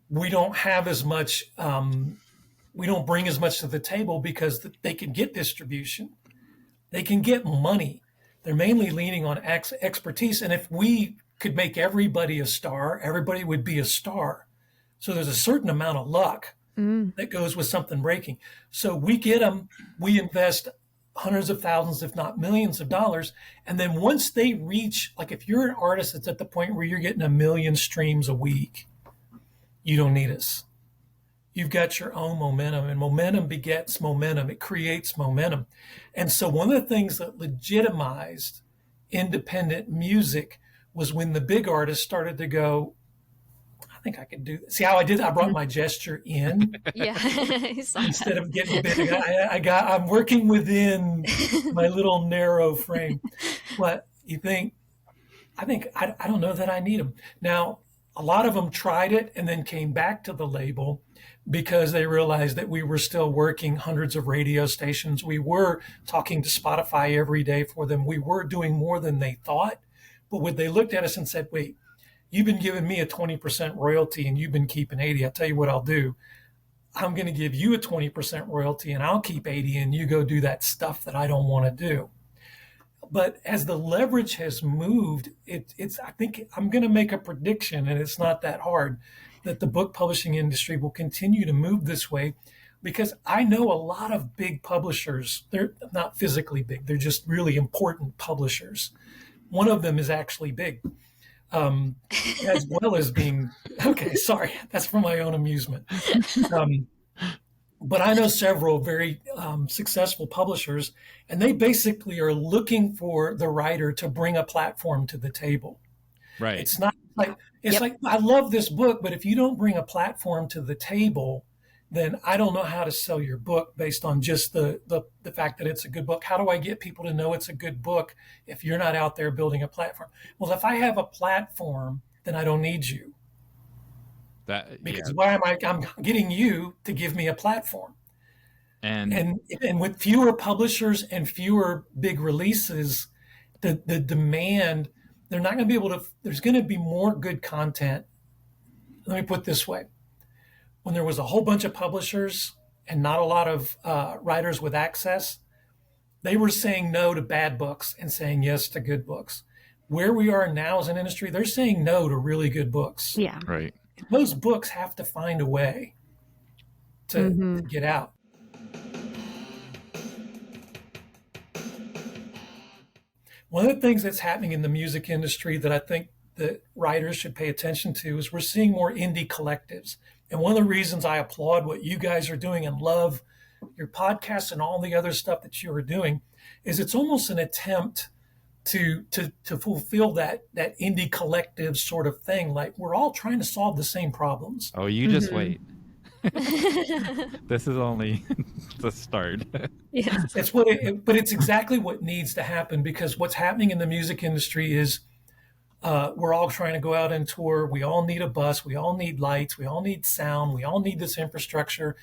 we don't have as much, we don't bring as much to the table because they can get distribution, they can get money. They're mainly leaning on expertise. And if we could make everybody a star, everybody would be a star. So there's a certain amount of luck that goes with something breaking. So we get them, we invest hundreds of thousands, if not millions of dollars. And then once they reach, like if you're an artist that's at the point where you're getting 1 million streams a week, you don't need us. You've got your own momentum, and momentum begets momentum. It creates momentum. And so one of the things that legitimized independent music was when the big artists started to go, I think I could do this. See how I did? I brought my gesture in. Yeah. Instead of getting big, I'm working within my little narrow frame. But I don't know that I need them. Now, a lot of them tried it and then came back to the label because they realized that we were still working hundreds of radio stations. We were talking to Spotify every day for them. We were doing more than they thought. But when they looked at us and said, wait, you've been giving me a 20% royalty and you've been keeping 80. I'll tell you what I'll do. I'm going to give you a 20% royalty and I'll keep 80 and you go do that stuff that I don't want to do. But as the leverage has moved, I think I'm going to make a prediction, and it's not that hard, that the book publishing industry will continue to move this way, because I know a lot of big publishers. They're not physically big. They're just really important publishers. One of them is actually big, as well as being, okay, sorry, that's for my own amusement. But I know several very successful publishers, and they basically are looking for the writer to bring a platform to the table. Right. It's not like, like, I love this book, but if you don't bring a platform to the table, then I don't know how to sell your book based on just the fact that it's a good book. How do I get people to know it's a good book if you're not out there building a platform? Well, if I have a platform, then I don't need you. Because why am I'm getting you to give me a platform? And with fewer publishers and fewer big releases, the demand, they're not going to be able to, there's going to be more good content. Let me put it this way. When there was a whole bunch of publishers and not a lot of writers with access, they were saying no to bad books and saying yes to good books. Where we are now as an industry, they're saying no to really good books. Yeah. Right. Those books have to find a way to get out. One of the things that's happening in the music industry that I think that writers should pay attention to is we're seeing more indie collectives. And one of the reasons I applaud what you guys are doing and love your podcast and all the other stuff that you are doing is it's almost an attempt to fulfill that indie collective sort of thing. Like we're all trying to solve the same problems. Oh, you just wait. This is only the start. Yeah. It's but it's exactly what needs to happen, because what's happening in the music industry is we're all trying to go out and tour. We all need a bus. We all need lights. We all need sound. We all need this infrastructure.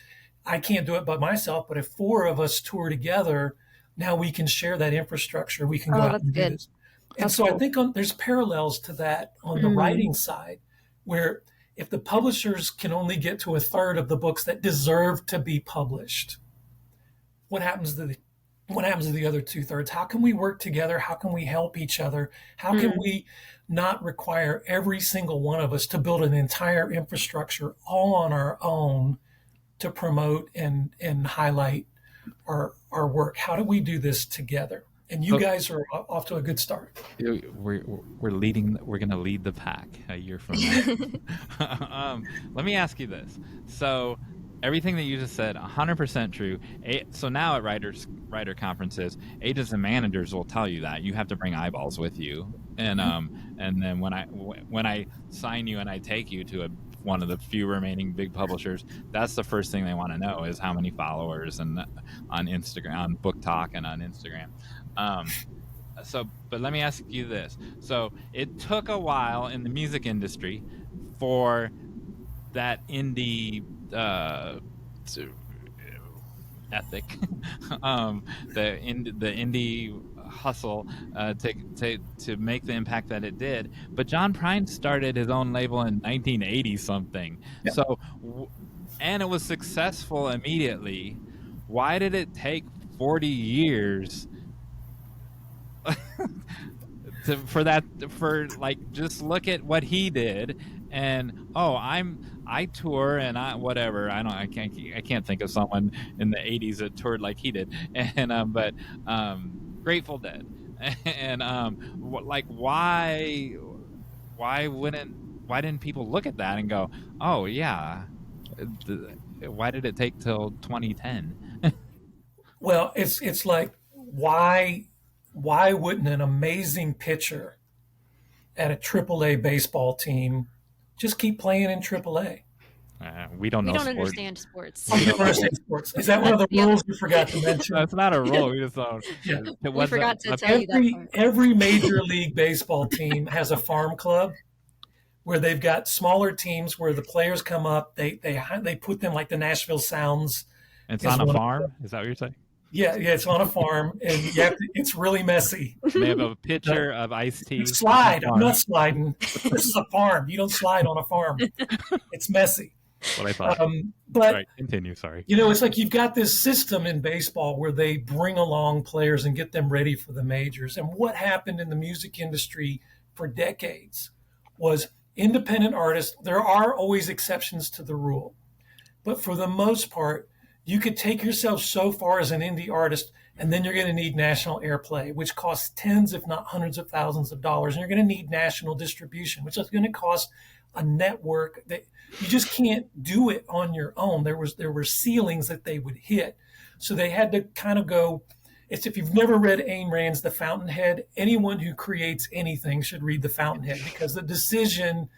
I can't do it by myself, but if 4 of us tour together, now we can share that infrastructure. We can go Oh, out that's and do good. this. And That's so I cool. think there's parallels to that on the writing side, where if the publishers can only get to a third of the books that deserve to be published, what happens to the other two-thirds? How can we work together? How can we help each other? How can we not require every single one of us to build an entire infrastructure all on our own to promote and highlight our work? How do we do this together? And you guys are off to a good start. We're leading. We're going to lead the pack a year from now. Let me ask you this. So everything that you just said, 100% true. So now at writer conferences, agents and managers will tell you that you have to bring eyeballs with you, and then when I sign you and I take you to one of the few remaining big publishers, that's the first thing they want to know is how many followers and on Instagram, on Book Talk, and on Instagram. But let me ask you this. So it took a while in the music industry for that indie ethic, the indie hustle to make the impact that it did. But John Prine started his own label in 1980 something. Yeah. So, and it was successful immediately. Why did it take 40 years just look at what he did, and I tour and I can't think of someone in the 80s that toured like he did, and but Grateful Dead, and why didn't people look at that and go, oh yeah, why did it take till 2010? Well, it's like, why wouldn't an amazing pitcher at a AAA baseball team just keep playing in AAA? We don't understand sports. We don't understand sports. Is that one of the rules we forgot to mention? That's not a rule. We just don't. Yeah. We forgot to tell you that part. Every major league baseball team has a farm club where they've got smaller teams where the players come up. They put them like the Nashville Sounds. It's on a farm? Is that what you're saying? Yeah, it's on a farm, and it's really messy. They have a pitcher of iced tea. Slide. I'm not sliding. This is a farm. You don't slide on a farm. It's messy. What I thought. But right, continue. Sorry. It's like you've got this system in baseball where they bring along players and get them ready for the majors. And what happened in the music industry for decades was independent artists. There are always exceptions to the rule, but for the most part, you could take yourself so far as an indie artist, and then you're going to need national airplay, which costs tens, if not hundreds of thousands of dollars. And you're going to need national distribution, which is going to cost a network that you just can't do it on your own. There were ceilings that they would hit. So they had to kind of go, it's, if you've never read Ayn Rand's The Fountainhead, anyone who creates anything should read The Fountainhead, because the decision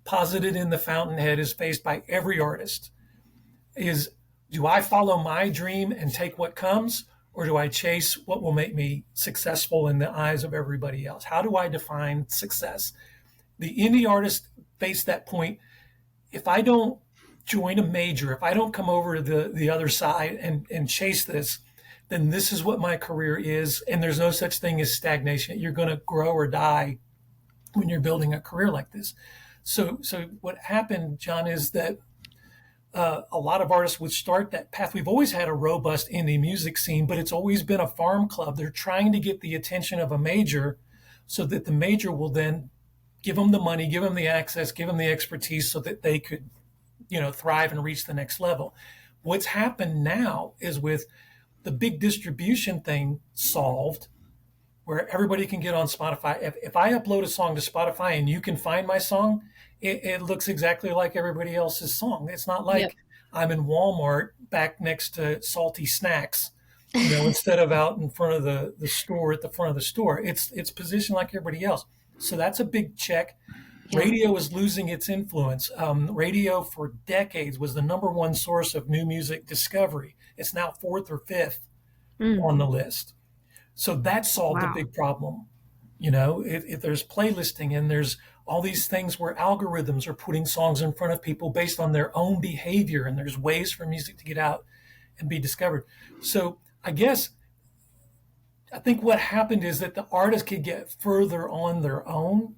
posited in The Fountainhead is faced by every artist is, do I follow my dream and take what comes, or do I chase what will make me successful in the eyes of everybody else? How do I define success? The indie artist faced that point. If I don't join a major, if I don't come over to the other side and chase this, then this is what my career is. And there's no such thing as stagnation. You're going to grow or die when you're building a career like this. So what happened, John, is that a lot of artists would start that path. We've always had a robust indie music scene, but it's always been a farm club. They're trying to get the attention of a major so that the major will then give them the money, give them the access, give them the expertise so that they could, thrive and reach the next level. What's happened now is, with the big distribution thing solved, where everybody can get on Spotify. If I upload a song to Spotify and you can find my song, it looks exactly like everybody else's song. It's not like I'm in Walmart back next to salty snacks, instead of out in front of the store, at the front of the store. It's positioned like everybody else. So that's a big check. Yeah. Radio is losing its influence. Radio for decades was the number one source of new music discovery. It's now fourth or fifth on the list. So that solved a big problem. If there's playlisting and there's all these things where algorithms are putting songs in front of people based on their own behavior, and there's ways for music to get out and be discovered. So I guess I think what happened is that the artists could get further on their own.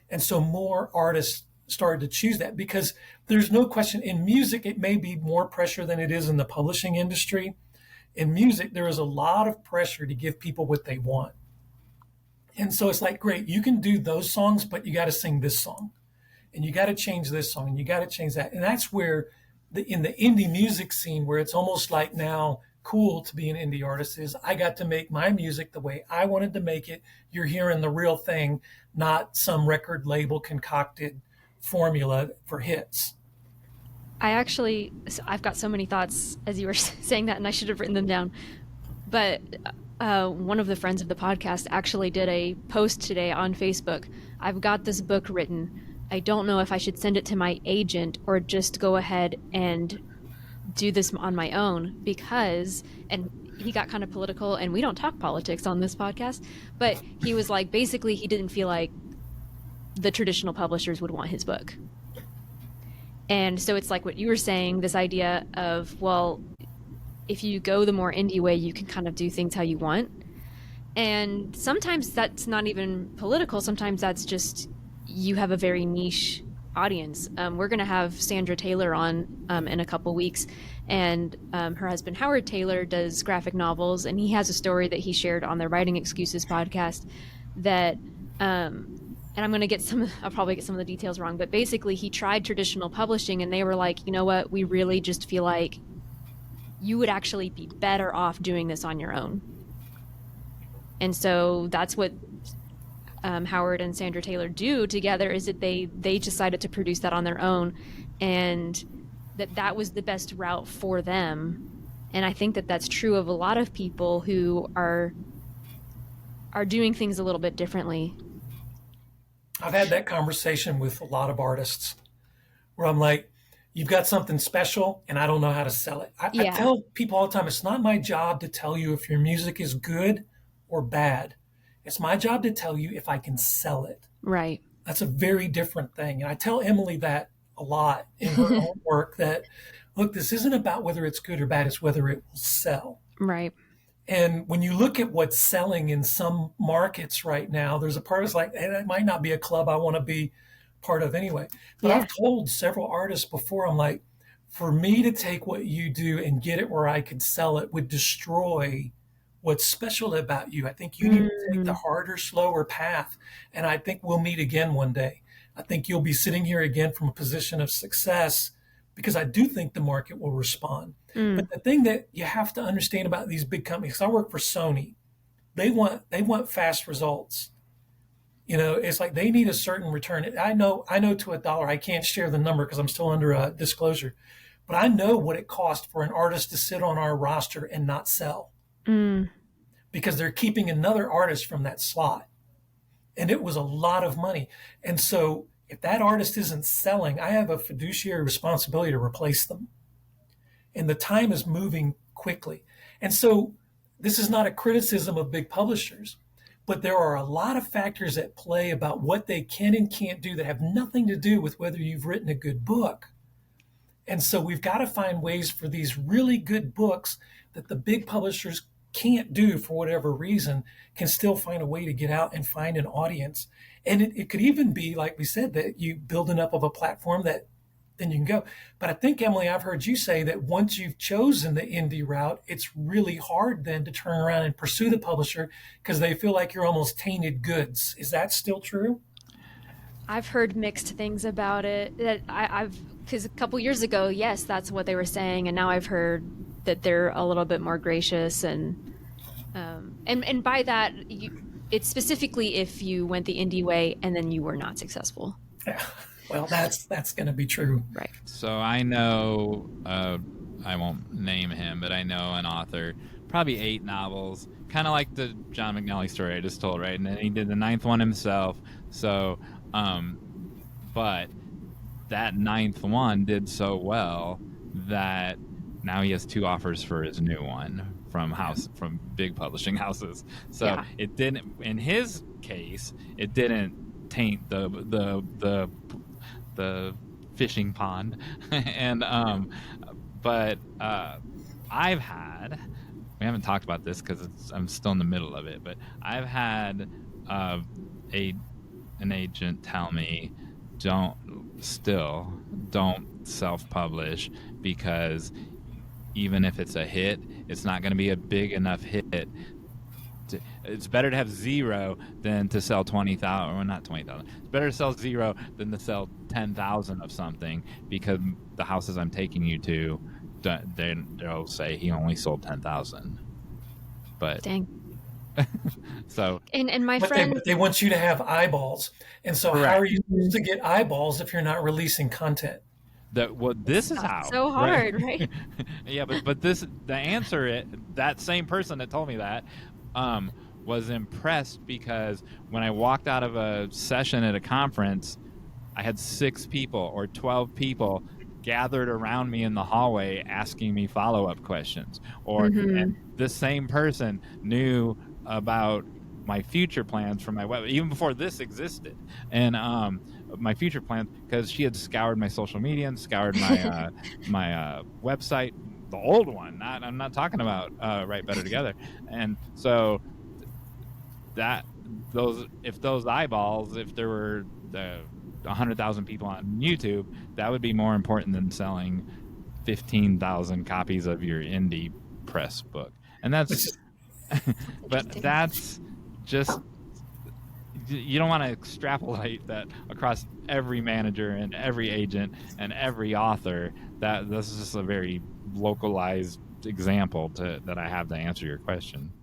And so more artists started to choose that, because there's no question in music, it may be more pressure than it is in the publishing industry. In music, there is a lot of pressure to give people what they want. And so it's like, great, you can do those songs, but you got to sing this song and you got to change this song and you got to change that. And that's where in the indie music scene, where it's almost like now cool to be an indie artist, is I got to make my music the way I wanted to make it. You're hearing the real thing, not some record label concocted formula for hits. I've got so many thoughts as you were saying that, and I should have written them down. But one of the friends of the podcast actually did a post today on Facebook. I've got this book written. I don't know if I should send it to my agent or just go ahead and do this on my own, because, and he got kind of political, and we don't talk politics on this podcast, but he was like, basically he didn't feel like the traditional publishers would want his book. And so it's like what you were saying, this idea of, well, if you go the more indie way, you can kind of do things how you want. And sometimes that's not even political. Sometimes that's just, you have a very niche audience. We're going to have Sandra Taylor on in a couple weeks, and her husband Howard Taylor does graphic novels, and he has a story that he shared on the Writing Excuses podcast that, and I'm going to get I'll probably get some of the details wrong, but basically he tried traditional publishing and they were like, you know what, we really just feel like you would actually be better off doing this on your own. And so that's what Howard and Sandra Taylor do together, is that they decided to produce that on their own, and that was the best route for them. And I think that that's true of a lot of people who are doing things a little bit differently. I've had that conversation with a lot of artists where I'm like, you've got something special and I don't know how to sell it. I tell people all the time, it's not my job to tell you if your music is good or bad. It's my job to tell you if I can sell it. Right. That's a very different thing. And I tell Emily that a lot in her own work, that, look, this isn't about whether it's good or bad, it's whether it will sell. Right. And when you look at what's selling in some markets right now, there's a part that's like, hey, that might not be a club I want to be part of anyway. But I've told several artists before, I'm like, for me to take what you do and get it where I could sell it would destroy what's special about you. I think you need to take the harder, slower path. And I think we'll meet again one day. I think you'll be sitting here again from a position of success, because I do think the market will respond. But the thing that you have to understand about these big companies, 'cause I work for Sony, they want fast results. You know, it's like they need a certain return. I know to a dollar, I can't share the number because I'm still under a disclosure, but I know what it cost for an artist to sit on our roster and not sell, because they're keeping another artist from that slot. And it was a lot of money. And so if that artist isn't selling, I have a fiduciary responsibility to replace them. And the time is moving quickly. And so this is not a criticism of big publishers, but there are a lot of factors at play about what they can and can't do that have nothing to do with whether you've written a good book. And so we've got to find ways for these really good books that the big publishers can't do for whatever reason, can still find a way to get out and find an audience. And it could even be, like we said, that you build enough of a platform that then you can go. But I think, Emily, I've heard you say that once you've chosen the indie route, it's really hard then to turn around and pursue the publisher, because they feel like you're almost tainted goods. Is that still true? I've heard mixed things about it. That because a couple years ago, yes, that's what they were saying, and now I've heard that they're a little bit more gracious, and by that, it's specifically if you went the indie way and then you were not successful. Yeah. Well, that's going to be true. Right. So I know, I won't name him, but I know an author, probably 8 novels, kind of like the John McNally story I just told, right? And then he did the 9th one himself. So, but that 9th one did so well that now he has 2 offers for his new one from big publishing houses. So It didn't, in his case, it didn't taint the fishing pond. And but I've had we haven't talked about this because I'm still in the middle of it, but I've had an agent tell me don't self-publish, because even if it's a hit, it's not going to be a big enough hit. It's better to have 0 than to sell 20,000, or not 20,000. It's better to sell 0 than to sell 10,000 of something, because the houses I'm taking you to, they'll say he only sold 10,000. But dang. So and my friend, they want you to have eyeballs, and so correct. How are you supposed to get eyeballs if you're not releasing content? This is how. So hard, right? Yeah, but the answer, that same person that told me that was impressed, because when I walked out of a session at a conference, I had 6 people or 12 people gathered around me in the hallway asking me follow-up questions. And this same person knew about my future plans for my web, even before this existed, and my future plans, because she had scoured my social media and scoured my my website, the old one. I'm not talking about Right Better Together. And so if those eyeballs, if there were 100,000 people on YouTube, that would be more important than selling 15,000 copies of your indie press book. And that's but that's just, you don't want to extrapolate that across every manager and every agent and every author. This is just a very localized example that I have to answer your question.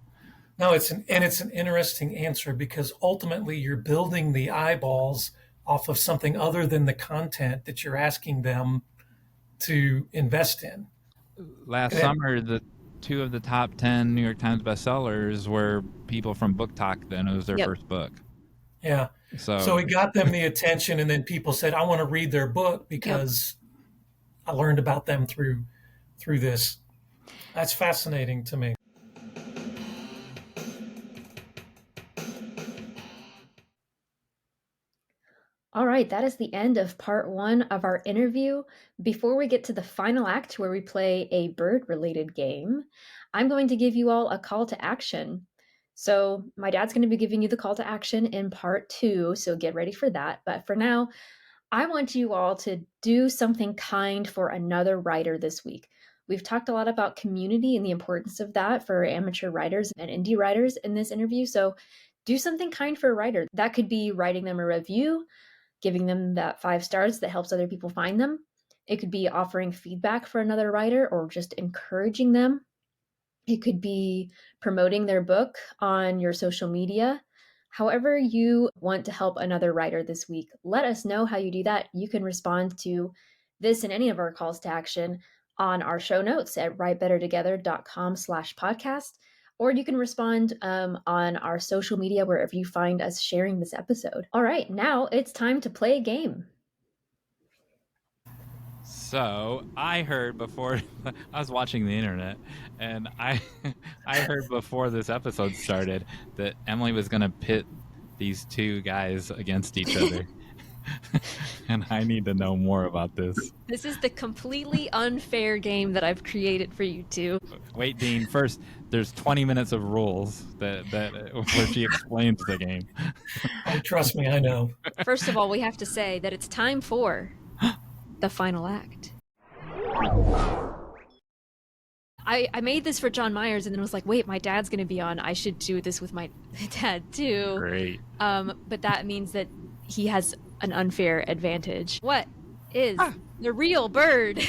No, it's an interesting answer, because ultimately you're building the eyeballs off of something other than the content that you're asking them to invest in. Last summer, the 2 of the top 10 New York Times bestsellers were people from Book Talk. Then it was their first book. Yeah. So it got them the attention, and then people said, I want to read their book because I learned about them through this. That's fascinating to me. All right, that is the end of part 1 of our interview. Before we get to the final act, where we play a bird-related game, I'm going to give you all a call to action. So my dad's going to be giving you the call to action in part 2, so get ready for that. But for now, I want you all to do something kind for another writer this week. We've talked a lot about community and the importance of that for amateur writers and indie writers in this interview. So do something kind for a writer. That could be writing them a review, giving them that 5 stars that helps other people find them. It could be offering feedback for another writer, or just encouraging them. It could be promoting their book on your social media. However you want to help another writer this week, let us know how you do that. You can respond to this and any of our calls to action on our show notes at writebettertogether.com/podcast. Or you can respond on our social media wherever you find us sharing this episode. All right, now it's time to play a game. So I heard before, I was watching the internet, and I heard before this episode started that Emily was going to pit these 2 guys against each other. And I need to know more about this. This is the completely unfair game that I've created for you 2. Wait, Dean, first, there's 20 minutes of rules that where she explains the game. Oh, trust me, I know. First of all, we have to say that it's time for the final act. I made this for John Myers, and then was like, wait, my dad's going to be on. I should do this with my dad too. Great. But that means that he has an unfair advantage. What is the real bird?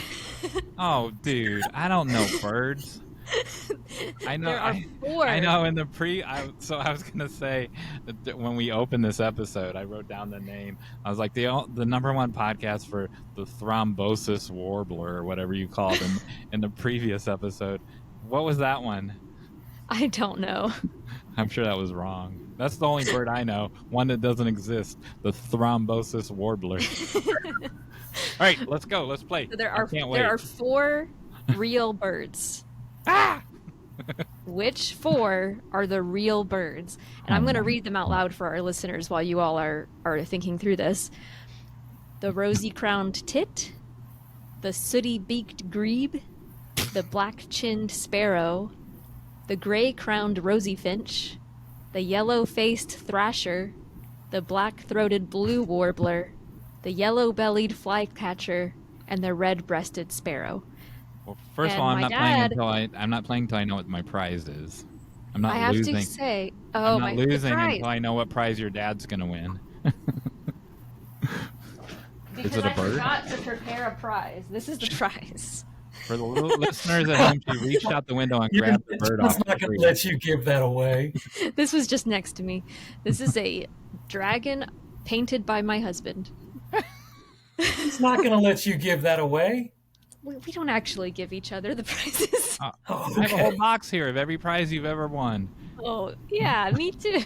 Oh, dude, I don't know birds. I know. There are 4. I know. In the so I was gonna say that when we opened this episode, I wrote down the name. I was like, the number 1 podcast for the thrombosis warbler, or whatever you called him in the previous episode. What was that one? I don't know. I'm sure that was wrong. That's the only bird I know. One that doesn't exist. The thrombosis warbler. All right, let's go. Let's play. So there are 4 real birds. Which 4 are the real birds? And I'm going to read them out loud for our listeners while you all are thinking through this. The rosy-crowned tit, the sooty-beaked grebe, the black-chinned sparrow, the gray-crowned rosy finch, the yellow-faced thrasher, the black-throated blue warbler, the yellow-bellied flycatcher, and the red-breasted sparrow. Well, first of And all, my dad- I'm not playing until I know what my prize is. I'm not I have losing. to say, I'm not my losing prize. until I know what prize your dad's gonna win. Because Is it a I bird? forgot to prepare a prize. This is the prize. For the little listeners at home, she reached out the window and grabbed the bird off John's the not going tree. to let you give that away. This was just next to me. This is a dragon painted by my husband. He's not going to let you give that away. We don't actually give each other the prizes. Oh, I have a whole box here of every prize you've ever won. Oh, yeah, me too.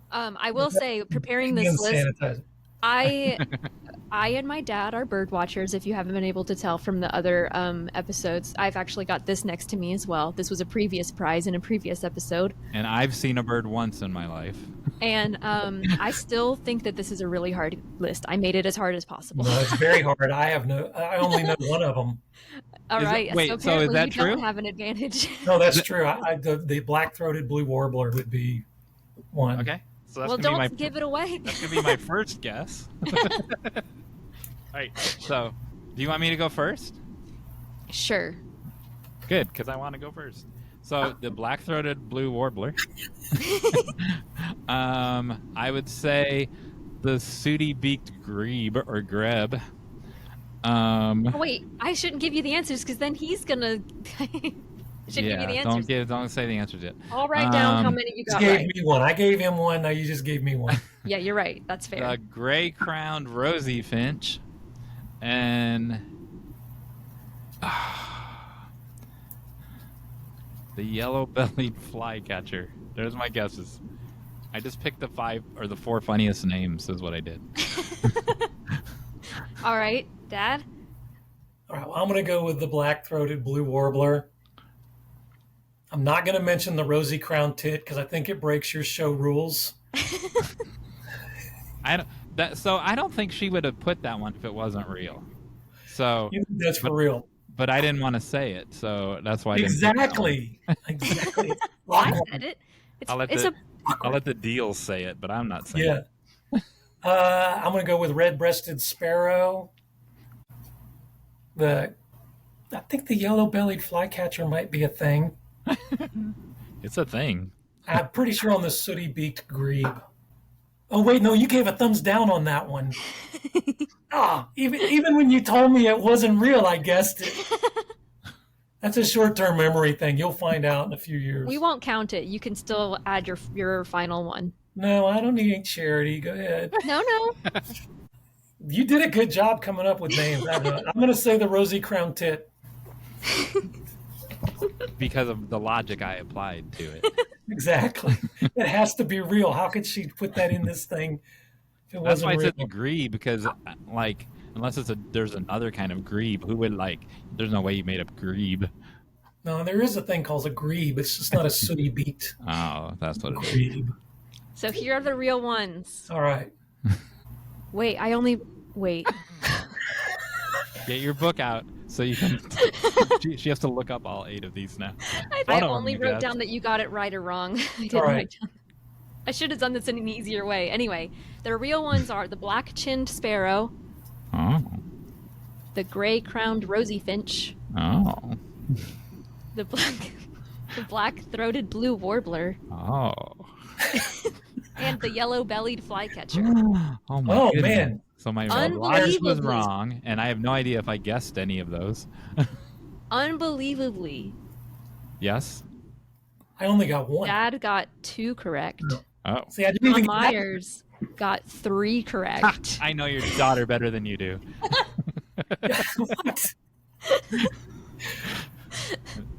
I will say, preparing this list, Sanitizer. I and my dad are bird watchers, if you haven't been able to tell from the other episodes. I've actually got this next to me as well. This was a previous prize in a previous episode. And I've seen a bird once in my life. And I still think that this is a really hard list. I made it as hard as possible. No, it's very hard. I only know one of them. All right. wait, so so is apparently that you true? don't have an advantage. No, that's true. The black-throated blue warbler would be one. Okay. So that's Well, gonna don't be give it away. That's gonna be my first guess. All right. So, do you want me to go first? Sure. Good, because I want to go first. So the black-throated blue warbler. I would say the sooty-beaked grebe or grebe. Oh, wait, I shouldn't give you the answers because then he's gonna. Should give you the answers. don't say the answers yet. I'll write down how many you Just got gave right. me one. I gave him one. Now you just gave me one. Yeah, you're right. That's fair. The gray-crowned rosy finch, and the yellow-bellied flycatcher. There's my guesses. I just picked the 5 or the 4 funniest names. Is what I did. All right, Dad. All right, well, I'm going to go with the black-throated blue warbler. I'm not going to mention the rosy-crowned tit because I think it breaks your show rules. I don't think she would have put that one if it wasn't real. So That's for real. But I didn't want to say it, so that's why I didn't Exactly. Exactly. I said it. I'll let the Diehl say it, but I'm not saying it. Yeah. I'm going to go with red-breasted sparrow. I think the yellow-bellied flycatcher might be a thing. It's a thing. I'm pretty sure on the sooty-beaked grebe. Oh, wait, no, you gave a thumbs down on that one. Even when you told me it wasn't real, I guessed it. That's a short-term memory thing. You'll find out in a few years. We won't count it. You can still add your final one. No, I don't need charity. Go ahead. No. You did a good job coming up with names. I'm going to say the rosy-crowned tit. Because of the logic I applied to it. Exactly. It has to be real. How could she put that in this thing if it That's why I wasn't said real? the grebe, because unless there's another kind of grebe, who would there's no way you made up grebe. No, there is a thing called a grebe. It's just not a sooty-beaked Oh, that's what it is. grebe. So here are the real ones. All right. Wait. Get your book out so you can. She has to look up all 8 of these now. I only wrote down that you got it right or wrong. I didn't write down. I should have done this in an easier way. Anyway, the real ones are the black-chinned sparrow, Oh. the gray-crowned rosy finch, Oh. the black-throated blue warbler, Oh. and the yellow-bellied flycatcher. Oh my Oh, goodness. man. So my logic was Unbelievably. wrong, and I have no idea if I guessed any of those. Unbelievably, Yes? I only got one. Dad got 2 correct. Oh. See, I didn't even John Myers got 3 correct. I know your daughter better than you do. What?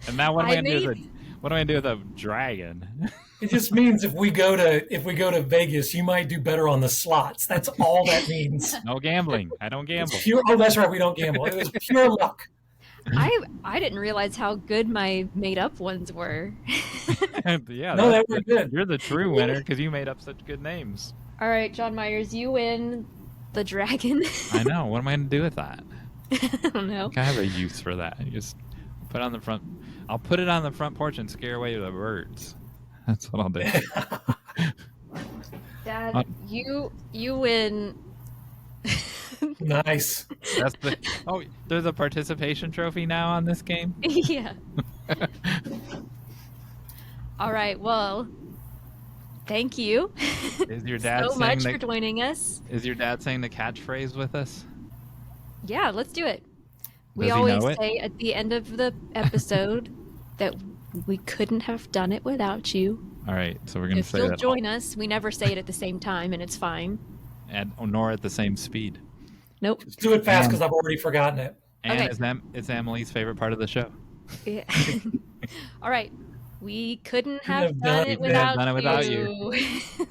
And now what am I going to do with a dragon? It just means if we go to Vegas, you might do better on the slots. That's all that means. No gambling. I don't gamble. Oh, that's right. We don't gamble. It was pure luck. I didn't realize how good my made-up ones were. Yeah. No, they were good. You're the true winner because you made up such good names. All right, John Myers, you win the dragon. I know. What am I going to do with that? I don't know. I have a use for that. You just put it on the front. I'll put it on the front porch and scare away the birds. That's what I'll do. Dad, you win. Nice. There's a participation trophy now on this game. Yeah. All right. Well, thank you. Is your dad so much for joining us? Is your dad saying the catchphrase with us? Yeah, let's do it. We Does he always know it? say at the end of the episode that we couldn't have done it without you. All right, so we're going to If say you'll that. join us, we never say it at the same time, and it's fine. Nor at the same speed. Nope. Let's do it fast because I've already forgotten it. And Okay. it's Emily's favorite part of the show. Yeah. All right. We couldn't have done it without without you.